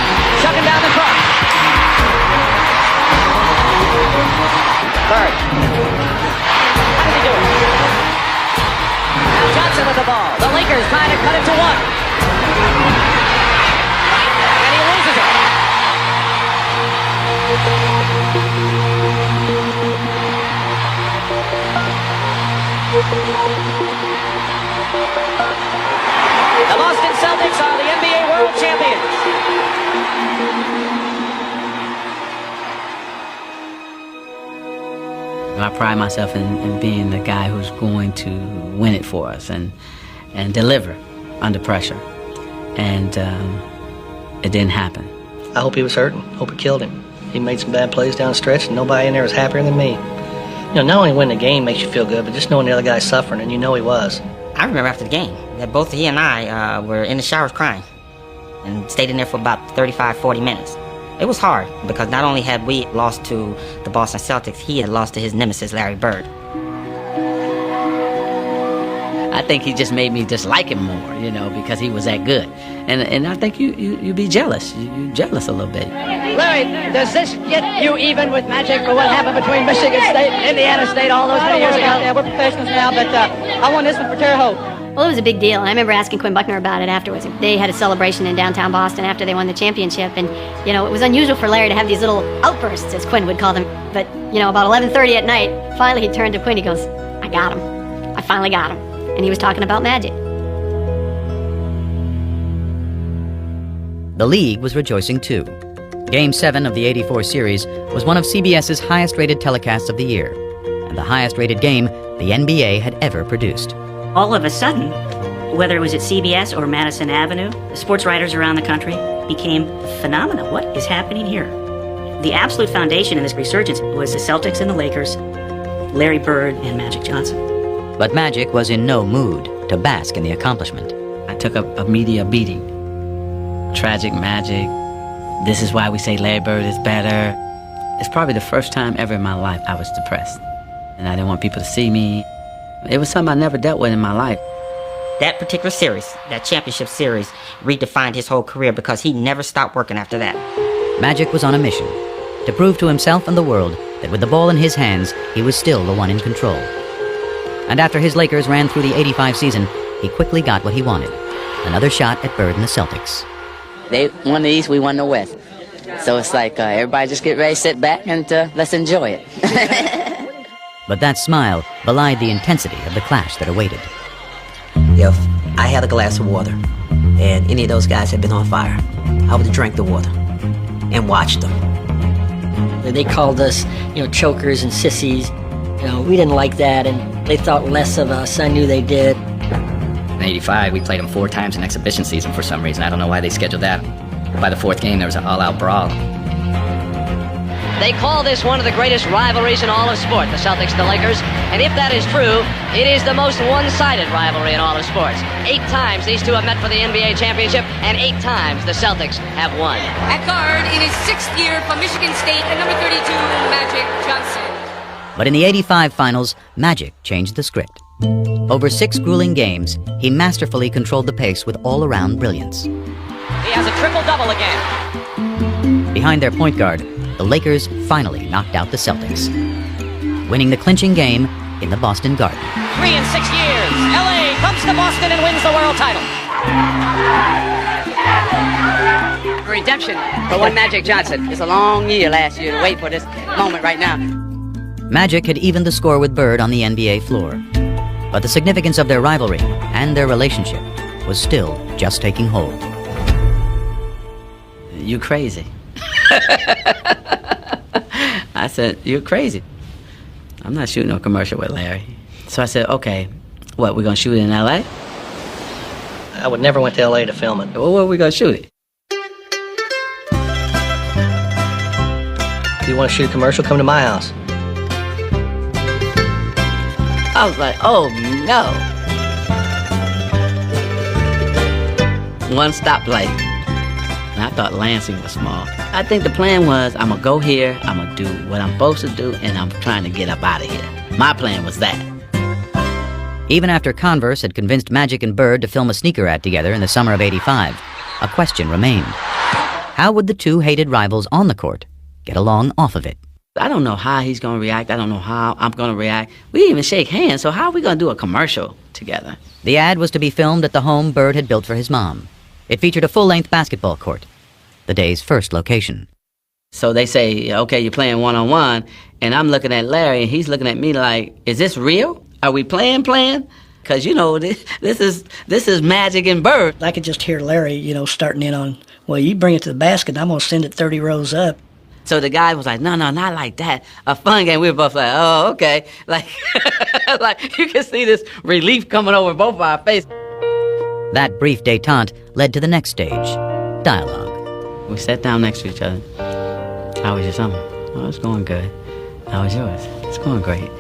chucking down the cross. Bird. How did he do it? Now Johnson with the ball. The Lakers trying to cut it to 1. And he loses it. The Boston Celtics are the NBA World Champions. I pride myself in being the guy who's going to win it for us and deliver under pressure. And it didn't happen. I hope he was hurting. Hope it killed him. He made some bad plays down the stretch, and nobody in there was happier than me. Not only winning the game makes you feel good, but just knowing the other guy's suffering, and you know he was. I remember after the game that both he and I were in the showers crying and stayed in there for about 35, 40 minutes. It was hard because not only had we lost to the Boston Celtics, he had lost to his nemesis, Larry Bird. I think he just made me dislike him more, you know, because he was that good. And I think you be jealous. You jealous a little bit. Larry, does this get you even with Magic for what happened between Michigan State and Indiana State all those many years ago? Yeah, we're professionals now, but I won this one for Terre Haute. Well, it was a big deal. I remember asking Quinn Buckner about it afterwards. They had a celebration in downtown Boston after they won the championship, and, you know, it was unusual for Larry to have these little outbursts, as Quinn would call them. But, you know, about 11:30 at night, finally he turned to Quinn, he goes, I got him. I finally got him. And he was talking about Magic. The league was rejoicing too. Game 7 of the '84 series was one of CBS's highest-rated telecasts of the year, and the highest-rated game the NBA had ever produced. All of a sudden, whether it was at CBS or Madison Avenue, the sports writers around the country became phenomena. What is happening here? The absolute foundation in this resurgence was the Celtics and the Lakers, Larry Bird and Magic Johnson. But Magic was in no mood to bask in the accomplishment. I took a media beating. Tragic Magic. This is why we say Larry Bird is better. It's probably the first time ever in my life I was depressed. And I didn't want people to see me. It was something I never dealt with in my life. That particular series, that championship series, redefined his whole career because he never stopped working after that. Magic was on a mission to prove to himself and the world that with the ball in his hands, he was still the one in control. And after his Lakers ran through the '85 season, he quickly got what he wanted. Another shot at Bird and the Celtics. They won the East, we won the West. So it's like everybody just get ready, sit back, and let's enjoy it. But that smile belied the intensity of the clash that awaited. If I had a glass of water and any of those guys had been on fire, I would have drank the water and watched them. They called us, chokers and sissies. We didn't like that, and they thought less of us. I knew they did. In '85, we played them 4 times in exhibition season for some reason. I don't know why they scheduled that. By the 4th game, there was an all-out brawl. They call this one of the greatest rivalries in all of sport, the Celtics and the Lakers. And if that is true, it is the most one-sided rivalry in all of sports. 8 times these two have met for the NBA championship, and 8 times the Celtics have won. At guard, in his 6th year from Michigan State, at number 32, Magic Johnson. But in the '85 finals, Magic changed the script. Over 6 grueling games, he masterfully controlled the pace with all-around brilliance. He has a triple-double again. Behind their point guard, the Lakers finally knocked out the Celtics, winning the clinching game in the Boston Garden. 3 in 6 years. LA comes to Boston and wins the world title. Redemption for one Magic Johnson. It's a long year last year to wait for this moment right now. Magic had evened the score with Bird on the NBA floor, but the significance of their rivalry and their relationship was still just taking hold. You crazy. I said, you're crazy. I'm not shooting no commercial with Larry. So I said, okay, what, we're going to shoot it in L.A.? I would never went to L.A. to film it. Well, where are we going to shoot it? If you want to shoot a commercial, come to my house. I was like, oh, no. One stoplight. And I thought Lansing was small. I think the plan was, I'm going to go here, I'm going to do what I'm supposed to do, and I'm trying to get up out of here. My plan was that. Even after Converse had convinced Magic and Bird to film a sneaker ad together in the summer of '85, a question remained. How would the two hated rivals on the court get along off of it? I don't know how he's going to react. I don't know how I'm going to react. We didn't even shake hands, so how are we going to do a commercial together? The ad was to be filmed at the home Bird had built for his mom. It featured a full-length basketball court, the day's first location. So they say, okay, you're playing one-on-one, and I'm looking at Larry, and he's looking at me like, is this real? Are we playing? Because, this is Magic and Bird. I could just hear Larry, starting in on, well, you bring it to the basket, I'm going to send it 30 rows up. So the guy was like, no, not like that. A fun game. We were both like, oh, okay. Like, like you can see this relief coming over both of our faces. That brief détente led to the next stage, dialogue. We sat down next to each other. How was your summer? Oh, it's going good. How was yours? It's going great.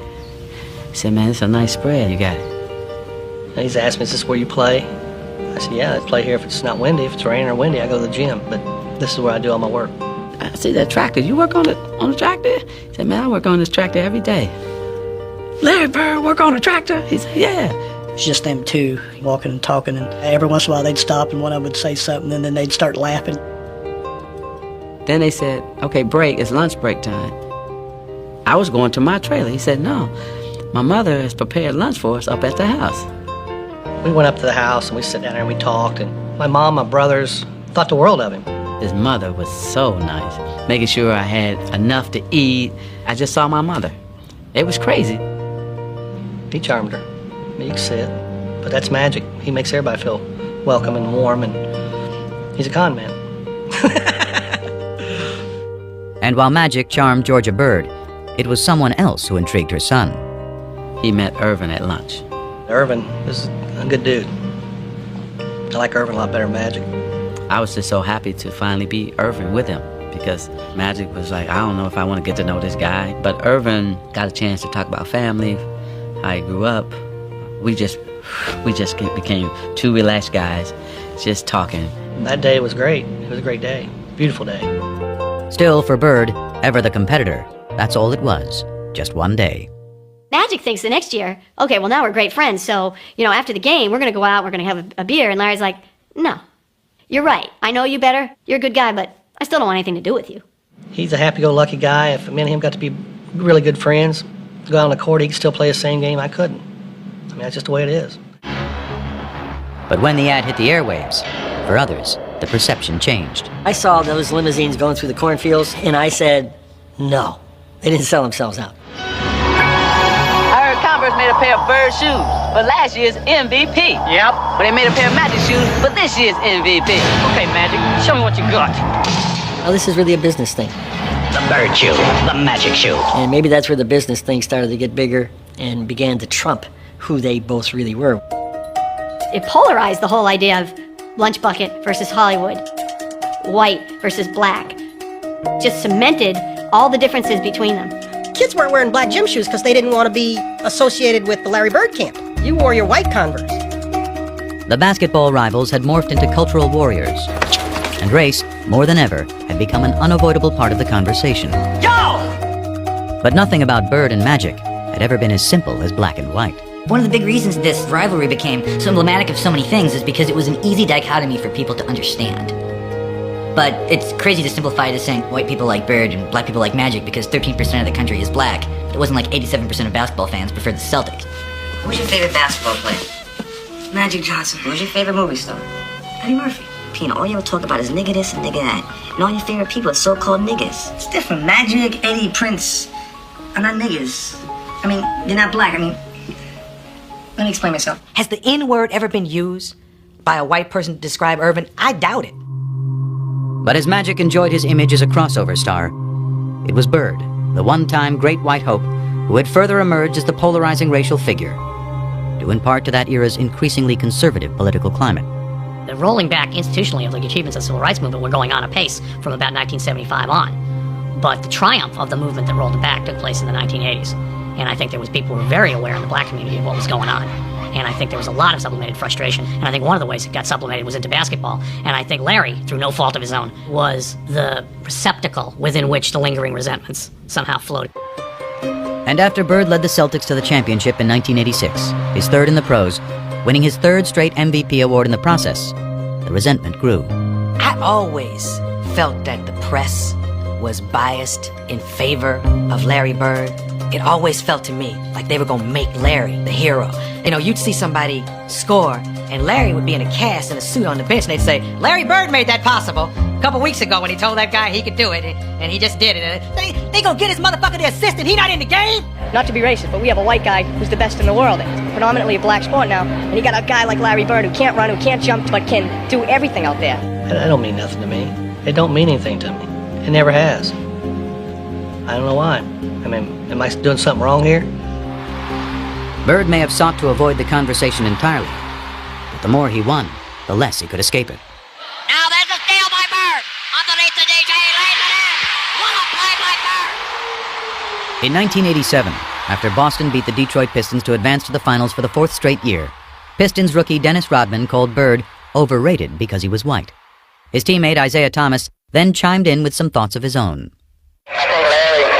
He said, man, it's a nice spread. You got it. He's asked me, is this where you play? I said, yeah, I play here if it's not windy. If it's raining or windy, I go to the gym. But this is where I do all my work. I see that tractor. You work on the tractor? He said, man, I work on this tractor every day. Larry Bird work on a tractor? He said, yeah. It's just them two walking and talking, and every once in a while they'd stop and one of them would say something, and then they'd start laughing. Then they said, okay, break, it's lunch break time. I was going to my trailer. He said, no, my mother has prepared lunch for us up at the house. We went up to the house and we sat down there and we talked, and my mom, my brothers thought the world of him. His mother was so nice, making sure I had enough to eat. I just saw my mother. It was crazy. He charmed her. You can see it. But that's Magic. He makes everybody feel welcome and warm, and he's a con man. And while Magic charmed Georgia Bird, it was someone else who intrigued her son. He met Irvin at lunch. Irvin is a good dude. I like Irvin a lot better than Magic. I was just so happy to finally be Irvin with him, because Magic was like, I don't know if I want to get to know this guy. But Irvin got a chance to talk about family, how he grew up. We just became two relaxed guys, just talking. That day was great. It was a great day. Beautiful day. Still, for Bird, ever the competitor, that's all it was. Just one day. Magic thinks the next year, okay, well, now we're great friends, so, after the game, we're going to go out, we're going to have a beer. And Larry's like, no, you're right. I know you better. You're a good guy, but I still don't want anything to do with you. He's a happy-go-lucky guy. If me and him got to be really good friends, go out on the court, he could still play the same game. I couldn't. I mean, that's just the way it is. But when the ad hit the airwaves, for others, the perception changed. I saw those limousines going through the cornfields, and I said, no. They didn't sell themselves out. I heard Converse made a pair of Bird shoes for last year's MVP. Yep. But they made a pair of Magic shoes for this year's MVP. Okay, Magic, show me what you got. Well, this is really a business thing. The Bird shoe, the Magic shoe. And maybe that's where the business thing started to get bigger and began to trump who they both really were. It polarized the whole idea of lunch bucket versus Hollywood, white versus black. Just cemented all the differences between them. Kids weren't wearing black gym shoes because they didn't want to be associated with the Larry Bird camp. You wore your white Converse. The basketball rivals had morphed into cultural warriors, and race, more than ever, had become an unavoidable part of the conversation. Yo! But nothing about Bird and Magic had ever been as simple as black and white. One of the big reasons this rivalry became so emblematic of so many things is because it was an easy dichotomy for people to understand. But it's crazy to simplify it as saying white people like Bird and black people like Magic because 13% of the country is black. It wasn't like 87% of basketball fans prefer the Celtics. Who's your favorite basketball player? Magic Johnson. Who's your favorite movie star? Eddie Murphy. Pina, all you ever talk about is nigga this and nigga that. And all your favorite people are so-called niggas. It's different. Magic, Eddie, Prince are not niggas. I mean, they're not black. I mean, let me explain myself. Has the N-word ever been used by a white person to describe Irvin? I doubt it. But as Magic enjoyed his image as a crossover star, it was Bird, the one-time great white hope, who had further emerged as the polarizing racial figure, due in part to that era's increasingly conservative political climate. The rolling back institutionally of the achievements of the civil rights movement were going on apace from about 1975 on. But the triumph of the movement that rolled it back took place in the 1980s. And I think there was people who were very aware in the black community of what was going on. And I think there was a lot of sublimated frustration. And I think one of the ways it got sublimated was into basketball. And I think Larry, through no fault of his own, was the receptacle within which the lingering resentments somehow floated. And after Bird led the Celtics to the championship in 1986, his third in the pros, winning his third straight MVP award in the process, the resentment grew. I always felt that the press was biased in favor of Larry Bird. It always felt to me like they were gonna make Larry the hero. You know, you'd see somebody score, and Larry would be in a cast in a suit on the bench, and they'd say, Larry Bird made that possible a couple weeks ago when he told that guy he could do it, and he just did it. They gonna get his motherfucker the assist, and he not in the game? Not to be racist, but we have a white guy who's the best in the world. It's predominantly a black sport now, and you got a guy like Larry Bird who can't run, who can't jump, but can do everything out there. That don't mean nothing to me. It don't mean anything to me. It never has. I don't know why. I mean, am I doing something wrong here? Bird may have sought to avoid the conversation entirely, but the more he won, the less he could escape it. Now there's a steal by Bird. Underneath the DJ, lays it in. What a play by Bird. In 1987, after Boston beat the Detroit Pistons to advance to the finals for the fourth straight year, Pistons rookie Dennis Rodman called Bird overrated because he was white. His teammate Isaiah Thomas then chimed in with some thoughts of his own. I think Larry is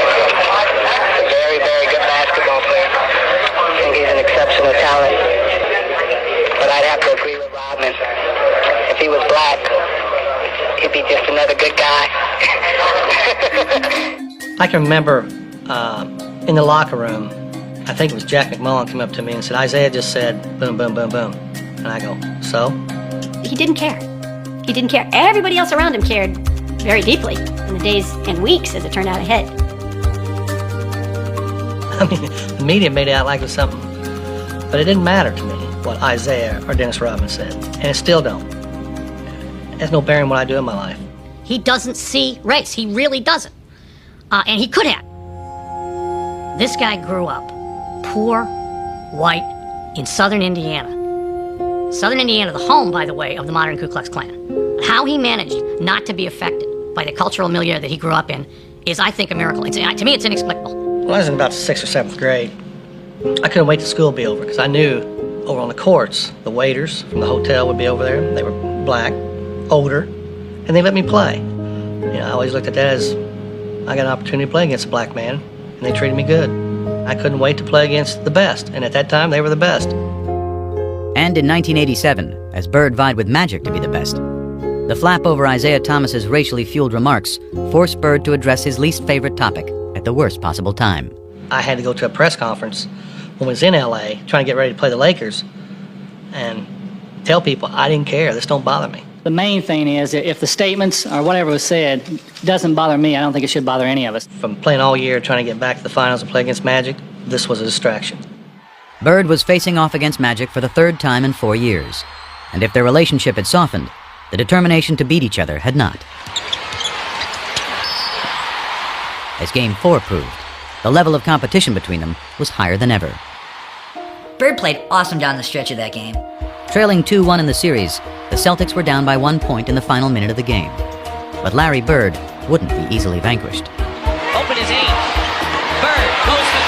a very, very good basketball player. I think he's an exceptional talent. I can remember in the locker room, I think it was Jack McMullen came up to me and said, Isaiah just said boom, boom, boom, boom. And I go, so? He didn't care. He didn't care. Everybody else around him cared very deeply in the days and weeks as it turned out ahead. I mean, the media made it out like it was something, but it didn't matter to me what Isaiah or Dennis Rodman said, and it still don't. It has no bearing on what I do in my life. He doesn't see race. He really doesn't. And he could have. This guy grew up poor, white, in southern Indiana. Southern Indiana, the home, by the way, of the modern Ku Klux Klan. How he managed not to be affected by the cultural milieu that he grew up in is, I think, a miracle. To me, it's inexplicable. When I was in about the 6th or 7th grade, I couldn't wait till school to be over because I knew over on the courts, the waiters from the hotel would be over there. They were black, older, and they let me play. You know, I always looked at that as I got an opportunity to play against a black man, and they treated me good. I couldn't wait to play against the best, and at that time, they were the best. And in 1987, as Bird vied with Magic to be the best, the flap over Isaiah Thomas's racially fueled remarks forced Bird to address his least favorite topic at the worst possible time. I had to go to a press conference when I was in LA trying to get ready to play the Lakers and tell people I didn't care. This don't bother me. The main thing is if the statements or whatever was said doesn't bother me, I don't think it should bother any of us. From playing all year trying to get back to the finals and play against Magic, this was a distraction. Bird was facing off against Magic for the 3rd time in 4 years, and if their relationship had softened, the determination to beat each other had not. As Game 4 proved, the level of competition between them was higher than ever. Bird played awesome down the stretch of that game. Trailing 2-1 in the series, the Celtics were down by 1 point in the final minute of the game. But Larry Bird wouldn't be easily vanquished. Open is 8. Bird goes for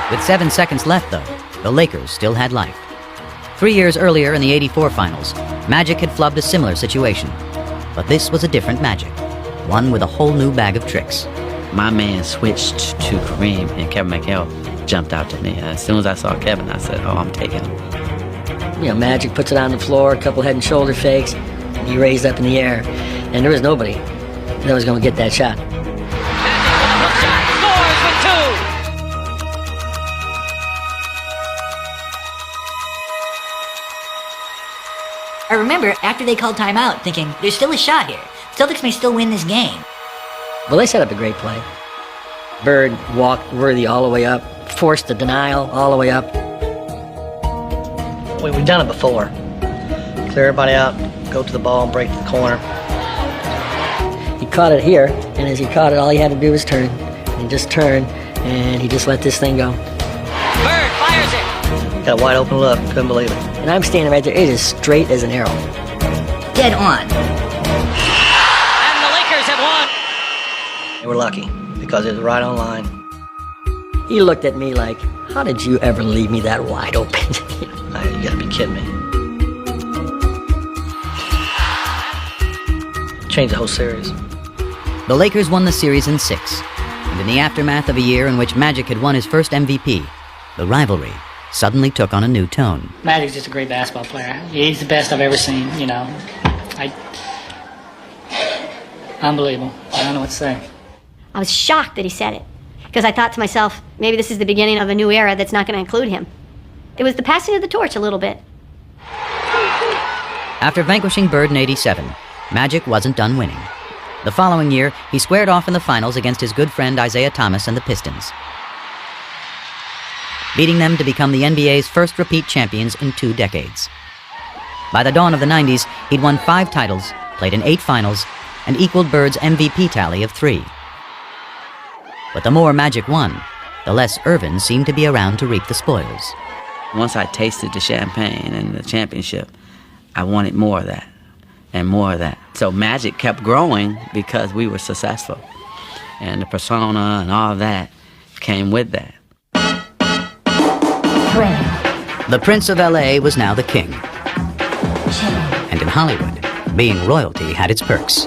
3. With 7 seconds left, though, the Lakers still had life. 3 years earlier in the '84 finals, Magic had flubbed a similar situation. But this was a different Magic, one with a whole new bag of tricks. My man switched to Kareem, and Kevin McHale jumped out to me. As soon as I saw Kevin, I said, oh, I'm taking him. You know, Magic puts it on the floor, a couple head and shoulder fakes, and he raised up in the air. And there was nobody that was going to get that shot. I remember after they called timeout thinking, there's still a shot here. Celtics may still win this game. Well, they set up a great play. Bird walked Worthy all the way up, forced the denial all the way up. We've done it before. Clear everybody out, go to the ball and break the corner. He caught it here, and as he caught it, all he had to do was turn. And just turn, and he just let this thing go. Bird fires it. Got a wide open look, couldn't believe it. And I'm standing right there, it is straight as an arrow. Dead on. And the Lakers have won. They were lucky, because it was right on line. He looked at me like, how did you ever leave me that wide open? You gotta be kidding me. Changed the whole series. The Lakers won the series in 6, and in the aftermath of a year in which Magic had won his first MVP, the rivalry suddenly took on a new tone. Magic's just a great basketball player. He's the best I've ever seen, you know. Unbelievable. I don't know what to say. I was shocked that he said it, because I thought to myself, maybe this is the beginning of a new era that's not going to include him. It was the passing of the torch a little bit. After vanquishing Bird in '87, Magic wasn't done winning. The following year, he squared off in the finals against his good friend Isaiah Thomas and the Pistons, beating them to become the NBA's first repeat champions in 2 decades. By the dawn of the '90s, he'd won 5 titles, played in 8 finals, and equaled Bird's MVP tally of 3. But the more Magic won, the less Irvin seemed to be around to reap the spoils. Once I tasted the champagne and the championship, I wanted more of that and more of that. So Magic kept growing because we were successful. And the persona and all that came with that. The Prince of LA was now the king. And in Hollywood, being royalty had its perks.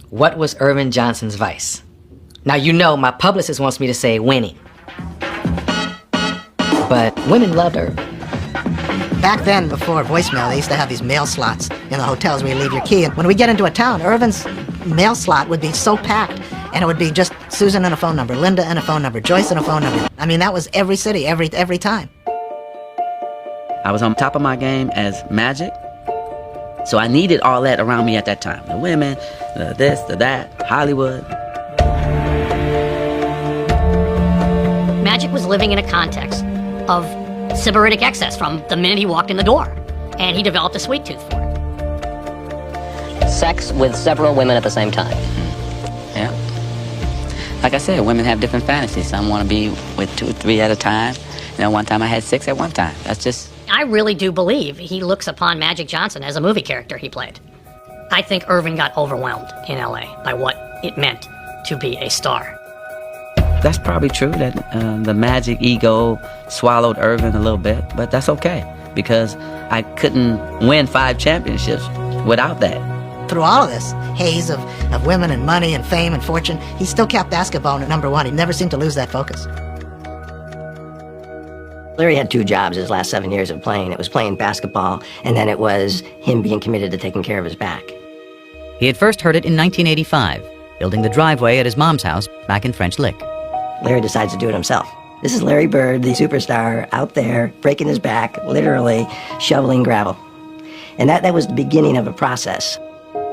What was Irvin Johnson's vice? Now, you know, my publicist wants me to say winning. But women loved Irvin. Back then, before voicemail, they used to have these mail slots in the hotels where you leave your key. And when we get into a town, Irvin's mail slot would be so packed, and it would be just Susan and a phone number, Linda and a phone number, Joyce and a phone number. I mean, that was every city, every time. I was on top of my game as Magic, so I needed all that around me at that time. The women, the this, the that, Hollywood. Magic was living in a context of sybaritic excess from the minute he walked in the door, and he developed a sweet tooth for it. Sex with several women at the same time. Yeah. Like I said, women have different fantasies. Some want to be with 2 or 3 at a time. You know, one time I had 6 at one time. That's just... I really do believe he looks upon Magic Johnson as a movie character he played. I think Irvin got overwhelmed in L.A. by what it meant to be a star. That's probably true, that the Magic ego swallowed Irvin a little bit, but that's okay, because I couldn't win 5 championships without that. Through all of this haze of women and money and fame and fortune, he still kept basketball at number one. He never seemed to lose that focus. Larry had 2 jobs his last 7 years of playing. It was playing basketball, and then it was him being committed to taking care of his back. He had first heard it in 1985, building the driveway at his mom's house back in French Lick. Larry decides to do it himself. This is Larry Bird, the superstar, out there, breaking his back, literally shoveling gravel. And that was the beginning of a process.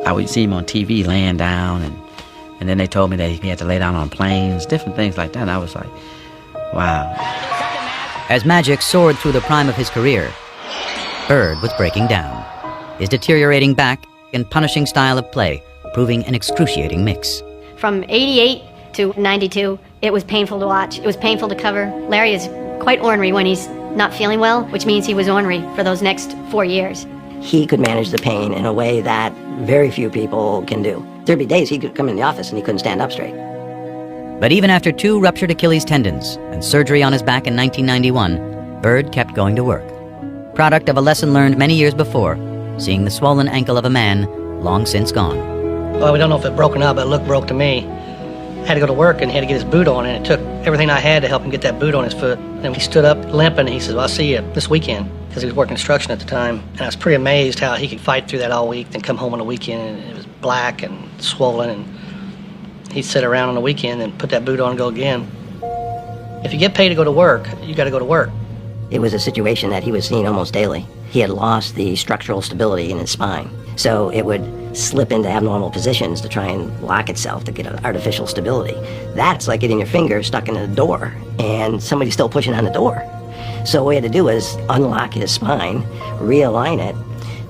I would see him on TV laying down, and then they told me that he had to lay down on planes, different things like that, and I was like, wow. As Magic soared through the prime of his career, Bird was breaking down, his deteriorating back and punishing style of play proving an excruciating mix. From 88 to 92, it was painful to watch. It was painful to cover. Larry is quite ornery when he's not feeling well, which means he was ornery for those next 4 years. He could manage the pain in a way that very few people can do. There'd be days he could come in the office and he couldn't stand up straight. But even after 2 ruptured Achilles tendons and surgery on his back in 1991, Bird kept going to work. Product of a lesson learned many years before, seeing the swollen ankle of a man long since gone. Well, we don't know if it broke or not, but it looked broke to me. Had to go to work and he had to get his boot on, and it took everything I had to help him get that boot on his foot. And he stood up limping, and he says, well, I'll see you this weekend, because he was working construction at the time. And I was pretty amazed how he could fight through that all week, then come home on the weekend, and it was black and swollen, and he'd sit around on the weekend and put that boot on and go again. If you get paid to go to work, you got to go to work. It was a situation that he was seeing almost daily. He had lost the structural stability in his spine, so it would slip into abnormal positions to try and lock itself to get an artificial stability. That's like getting your finger stuck in a door and somebody's still pushing on the door. So what we had to do was unlock his spine, realign it,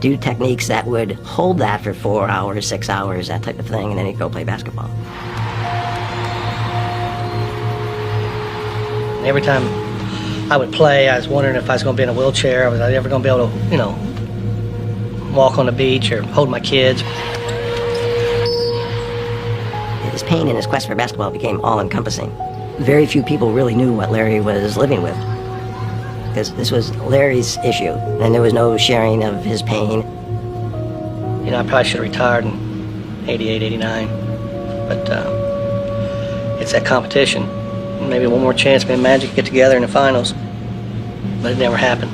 do techniques that would hold that for 4 hours, 6 hours, that type of thing, and then he'd go play basketball. Every time I would play, I was wondering if I was going to be in a wheelchair. Was I ever going to be able to, walk on the beach or hold my kids? His pain and his quest for basketball became all-encompassing. Very few people really knew what Larry was living with, because this was Larry's issue, and there was no sharing of his pain. I probably should have retired in 88, 89, but it's that competition. Maybe one more chance, me and Magic get together in the finals, but it never happened.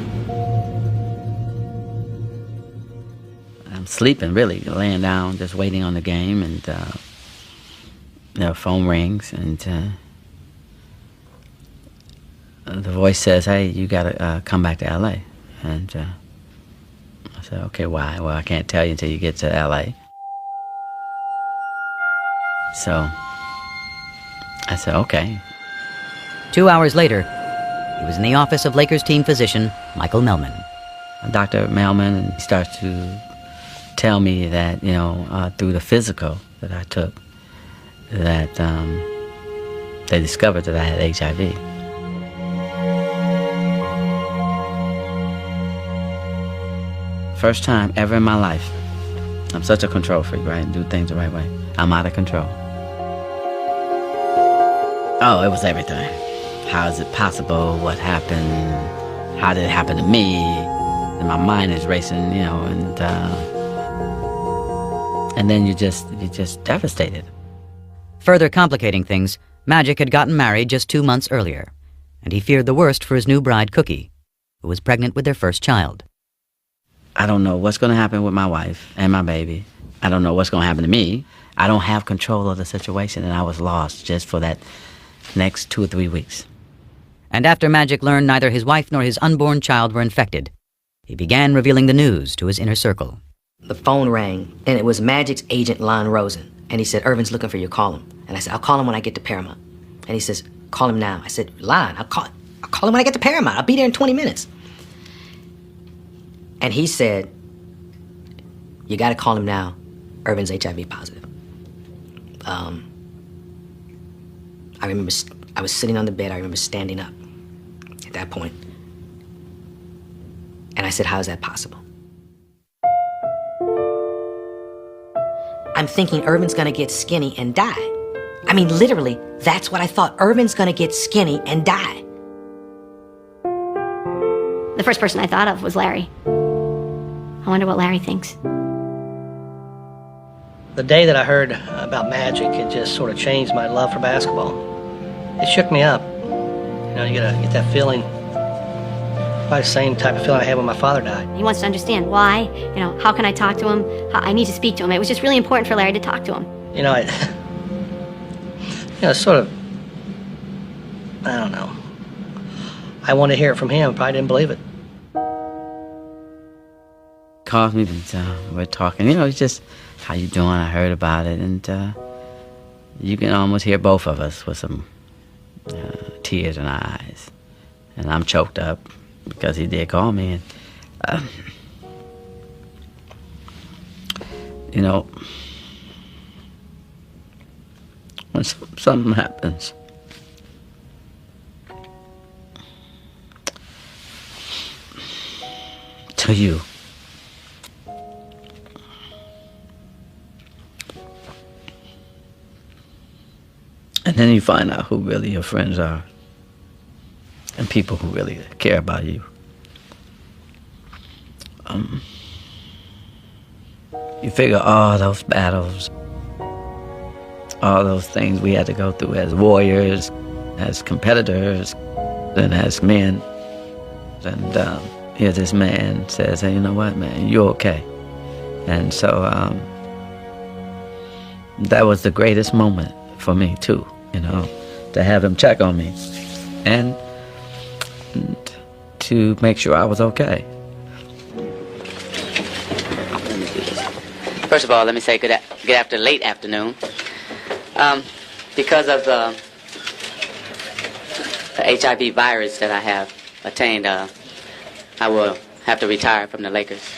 I'm sleeping, really, laying down, just waiting on the game, and the phone rings, and the voice says, hey, you got to come back to L.A. And I said, okay, why? Well, I can't tell you until you get to L.A. So I said, okay. 2 hours later, he was in the office of Lakers team physician Michael Melman. Dr. Melman starts to tell me that, through the physical that I took, that they discovered that I had HIV. First time ever in my life. I'm such a control freak, right? Do things the right way. I'm out of control. Oh, it was everything. How is it possible? What happened? How did it happen to me? And my mind is racing, and then you're just devastated. Further complicating things, Magic had gotten married just 2 months earlier, and he feared the worst for his new bride, Cookie, who was pregnant with their first child. I don't know what's going to happen with my wife and my baby. I don't know what's going to happen to me. I don't have control of the situation, and I was lost just for that next 2 or 3 weeks. And after Magic learned neither his wife nor his unborn child were infected, he began revealing the news to his inner circle. The phone rang, and it was Magic's agent, Lon Rosen. And he said, Irvin's looking for you, call him. And I said, I'll call him when I get to Paramount. And he says, call him now. I said, Lon, I'll call him when I get to Paramount. I'll be there in 20 minutes. And he said, you got to call him now. Irvin's HIV positive. I remember I was sitting on the bed. I remember standing up at that point. And I said, how is that possible? I'm thinking Irvin's gonna get skinny and die. I mean, literally, that's what I thought. Irvin's gonna get skinny and die. The first person I thought of was Larry. I wonder what Larry thinks. The day that I heard about Magic, it just sort of changed my love for basketball. It shook me up. You know, you get that feeling, probably the same type of feeling I had when my father died. He wants to understand why, how can I talk to him? I need to speak to him. It was just really important for Larry to talk to him. Sort of, I don't know. I wanted to hear it from him, probably didn't believe it. Calls me, we're talking, it's just, how you doing? I heard about it, and you can almost hear both of us with some tears in our eyes. And I'm choked up because he did call me, and when something happens, to you, and then you find out who really your friends are and people who really care about you. You figure all those battles, all those things we had to go through as warriors, as competitors, and as men. And here this man says, hey, you know what, man, you're okay. And so that was the greatest moment for me, too, to have him check on me and to make sure I was okay. First of all, let me say good late afternoon. Because of the HIV virus that I have attained, I will have to retire from the Lakers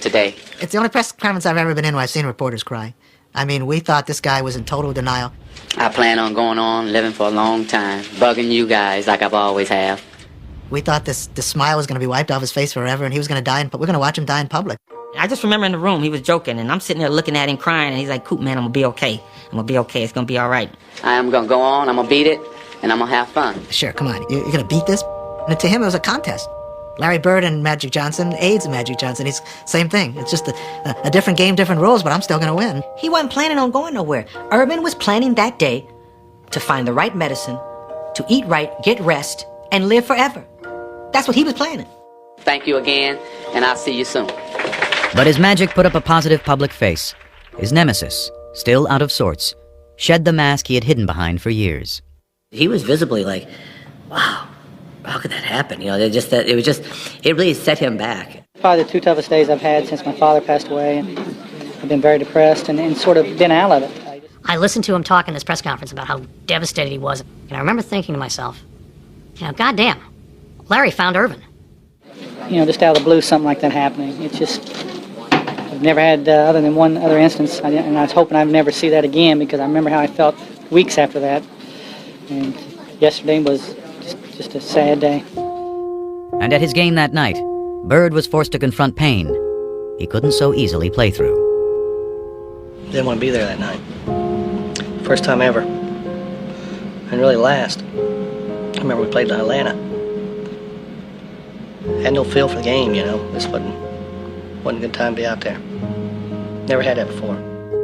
today. It's the only press conference I've ever been in where I've seen reporters cry. I mean, we thought this guy was in total denial. I plan on going on, living for a long time, bugging you guys like I've always have. We thought this smile was going to be wiped off his face forever, and he was going to die, we're going to watch him die in public. I just remember in the room, he was joking, and I'm sitting there looking at him crying, and he's like, Coop, man, I'm going to be okay. I'm going to be okay. It's going to be all right. I am going to go on, I'm going to beat it, and I'm going to have fun. Sure, come on. You're going to beat this? And to him, it was a contest. Larry Bird and Magic Johnson, AIDS and Magic Johnson, he's same thing. It's just a different game, different rules, but I'm still going to win. He wasn't planning on going nowhere. Irvin was planning that day to find the right medicine, to eat right, get rest, and live forever. That's what he was planning. Thank you again, and I'll see you soon. But as Magic put up a positive public face, his nemesis, still out of sorts, shed the mask he had hidden behind for years. He was visibly like, wow, how could that happen? It really set him back. Probably the two toughest days I've had since my father passed away, and I've been very depressed and sort of been out of it. I listened to him talk in this press conference about how devastated he was, and I remember thinking to myself, goddamn, Larry found Irvin. Just out of the blue, something like that happening. It's just, I've never had, other than one other instance, and I was hoping I'd never see that again, because I remember how I felt weeks after that. And yesterday was just a sad day. And at his game that night, Bird was forced to confront pain he couldn't so easily play through. Didn't want to be there that night. First time ever. And really last. I remember we played in Atlanta. Had no feel for the game, This wasn't a good time to be out there. Never had that before.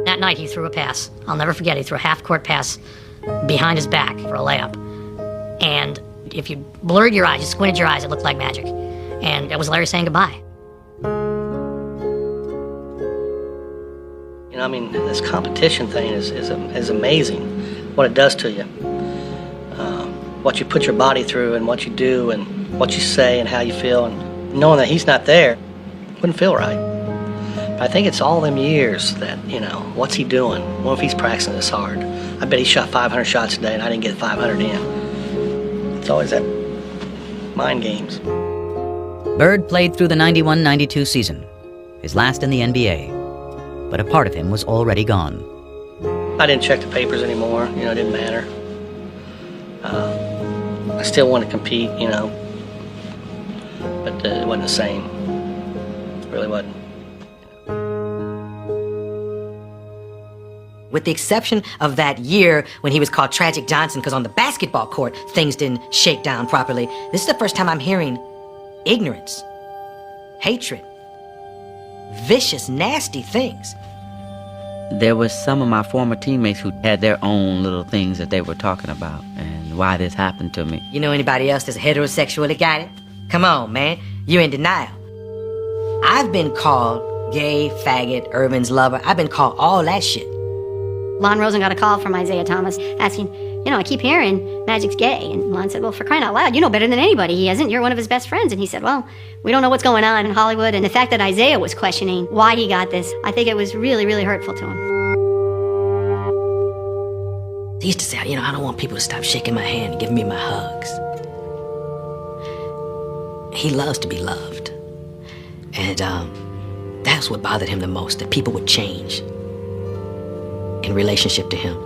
That night he threw a pass. I'll never forget, he threw a half-court pass behind his back for a layup. And if you blurred your eyes, you squinted your eyes, it looked like magic. And that was Larry saying goodbye. You know, I mean, this competition thing is amazing, what it does to you. What you put your body through and what you do and what you say and how you feel, and knowing that he's not there wouldn't feel right. But I think it's all them years that, you know, what's he doing? What if he's practicing this hard? I bet he shot 500 shots a day and I didn't get 500 in. It's always that mind games. Bird played through the 91-92 season, his last in the NBA, but a part of him was already gone. I didn't check the papers anymore, you know, it didn't matter. I still want to compete, you know, but it wasn't the same. It really wasn't. With the exception of that year when he was called Tragic Johnson because on the basketball court things didn't shake down properly, this is the first time I'm hearing ignorance, hatred, vicious, nasty things. There was some of my former teammates who had their own little things that they were talking about and why this happened to me. You know anybody else that's heterosexual that got it? Come on, man. You're in denial. I've been called gay, faggot, Urban's lover. I've been called all that shit. Lon Rosen got a call from Isaiah Thomas asking, you know, I keep hearing Magic's gay. And Lon said, well, for crying out loud, you know better than anybody he isn't. You're one of his best friends. And he said, well, we don't know what's going on in Hollywood. And the fact that Isaiah was questioning why he got this, I think it was really, really hurtful to him. He used to say, you know, I don't want people to stop shaking my hand and giving me my hugs. He loves to be loved. And that's what bothered him the most, that people would change in relationship to him.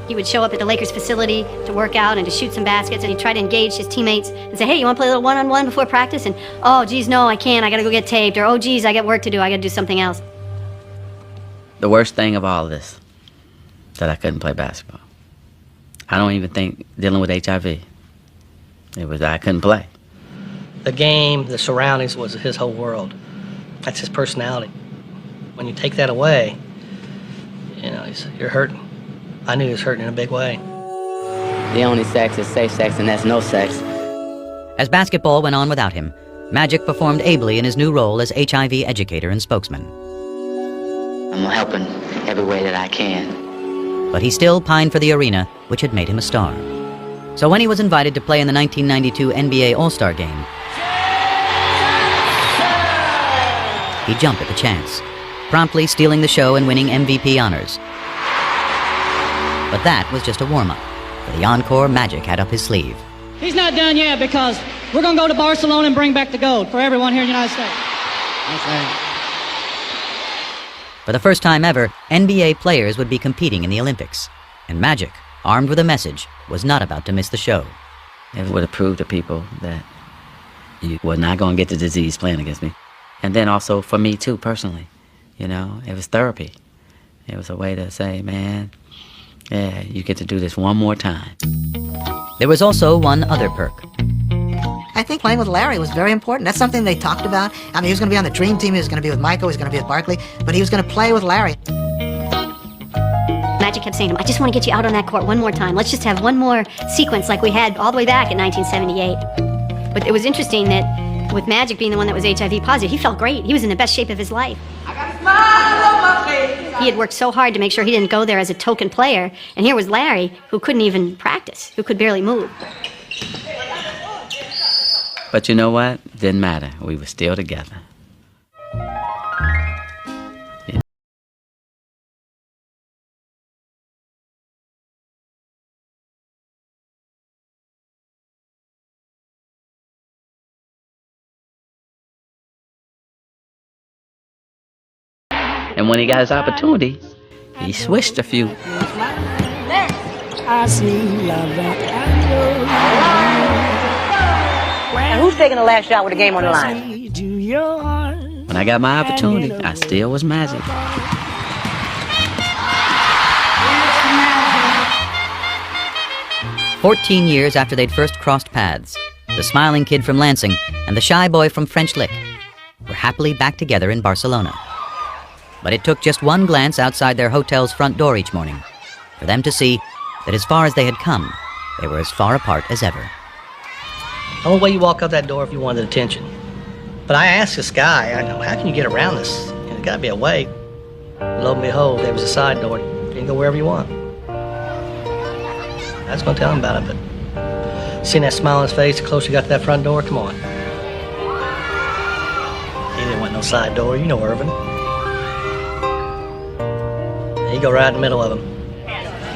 He would show up at the Lakers facility to work out and to shoot some baskets, and he'd try to engage his teammates and say, hey, you want to play a little one-on-one before practice? And, oh, geez, no, I can't. I got to go get taped. Or, oh, geez, I got work to do. I got to do something else. The worst thing of all this, that I couldn't play basketball. I don't even think dealing with HIV. It was I couldn't play. The game, the surroundings was his whole world. That's his personality. When you take that away, you know, you're hurting. I knew he was hurting in a big way. The only sex is safe sex, and that's no sex. As basketball went on without him, Magic performed ably in his new role as HIV educator and spokesman. I'm helping every way that I can. But he still pined for the arena, which had made him a star. So when he was invited to play in the 1992 NBA All-Star Game, he jumped at the chance, promptly stealing the show and winning MVP honors. But that was just a warm-up. For the encore, Magic had up his sleeve. He's not done yet because we're going to go to Barcelona and bring back the gold for everyone here in the United States. That's right. For the first time ever, NBA players would be competing in the Olympics. And Magic, armed with a message, was not about to miss the show. It would have proved to people that you were not going to get the disease playing against me. And then also for me too, personally. You know, it was therapy. It was a way to say, man, yeah, you get to do this one more time. There was also one other perk. I think playing with Larry was very important. That's something they talked about. I mean, he was going to be on the dream team. He was going to be with Michael. He was going to be with Barkley. But he was going to play with Larry. Magic kept saying to him, I just want to get you out on that court one more time. Let's just have one more sequence like we had all the way back in 1978. But it was interesting that with Magic being the one that was HIV positive, he felt great. He was in the best shape of his life. I got a smile on my face. He had worked so hard to make sure he didn't go there as a token player. And here was Larry, who couldn't even practice, who could barely move. But you know what? Didn't matter. We were still together. Yeah. And when he got his opportunity, he switched a few. I see love that I know. And who's taking the last shot with the game on the line? When I got my opportunity, I still was Magic. "14 years after they'd first crossed paths, the smiling kid from Lansing and the shy boy from French Lick were happily back together in Barcelona. But it took just one glance outside their hotel's front door each morning for them to see that as far as they had come, they were as far apart as ever. The only way you walk out that door if you wanted attention. But I asked this guy, I know, how can you get around this? You know, There's got to be a way. Lo and behold, there was a side door. You can go wherever you want. I was going to tell him about it, but seeing that smile on his face, the closer you got to that front door, come on. He didn't want no side door. You know Irvin. You go right in the middle of them.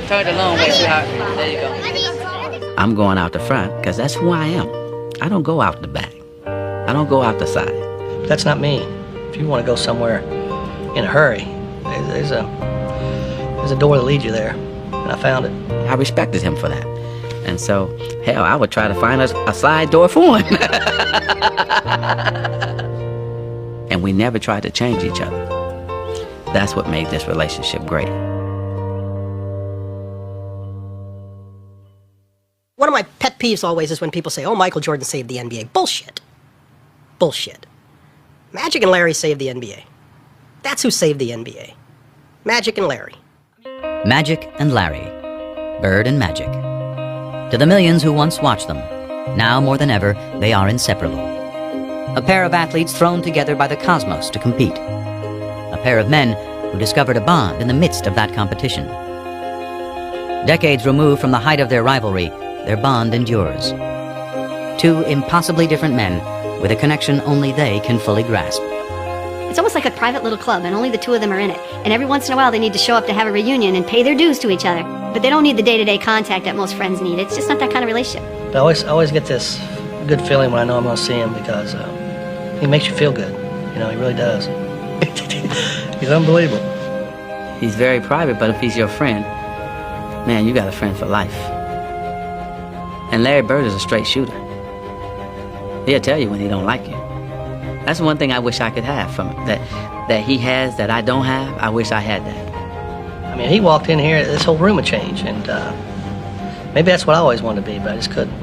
Turn the long way, sweetheart. There you go. I'm going out the front because that's who I am. I don't go out the back. I don't go out the side. But that's not me. If you want to go somewhere in a hurry, there's a door that leads you there, and I found it. I respected him for that. And so, hell, I would try to find a side door for him. And we never tried to change each other. That's what made this relationship great. One of my pet peeves always is when people say, oh, Michael Jordan saved the NBA. Bullshit. Bullshit. Magic and Larry saved the NBA. That's who saved the NBA. Magic and Larry. Magic and Larry. Bird and Magic. To the millions who once watched them, now more than ever, they are inseparable. A pair of athletes thrown together by the cosmos to compete. A pair of men who discovered a bond in the midst of that competition. Decades removed from the height of their rivalry, their bond endures. Two impossibly different men with a connection only they can fully grasp. It's almost like a private little club, and only the two of them are in it. And every once in a while, they need to show up to have a reunion and pay their dues to each other. But they don't need the day-to-day contact that most friends need. It's just not that kind of relationship. But I always get this good feeling when I know I'm going to see him because he makes you feel good. You know, he really does. He's unbelievable. He's very private, but if he's your friend, man, you got a friend for life. And Larry Bird is a straight shooter. He'll tell you when he don't like you. That's one thing I wish I could have from him, that he has that I don't have. I wish I had that. I mean, he walked in here, this whole room would change, and maybe that's what I always wanted to be, but I just couldn't.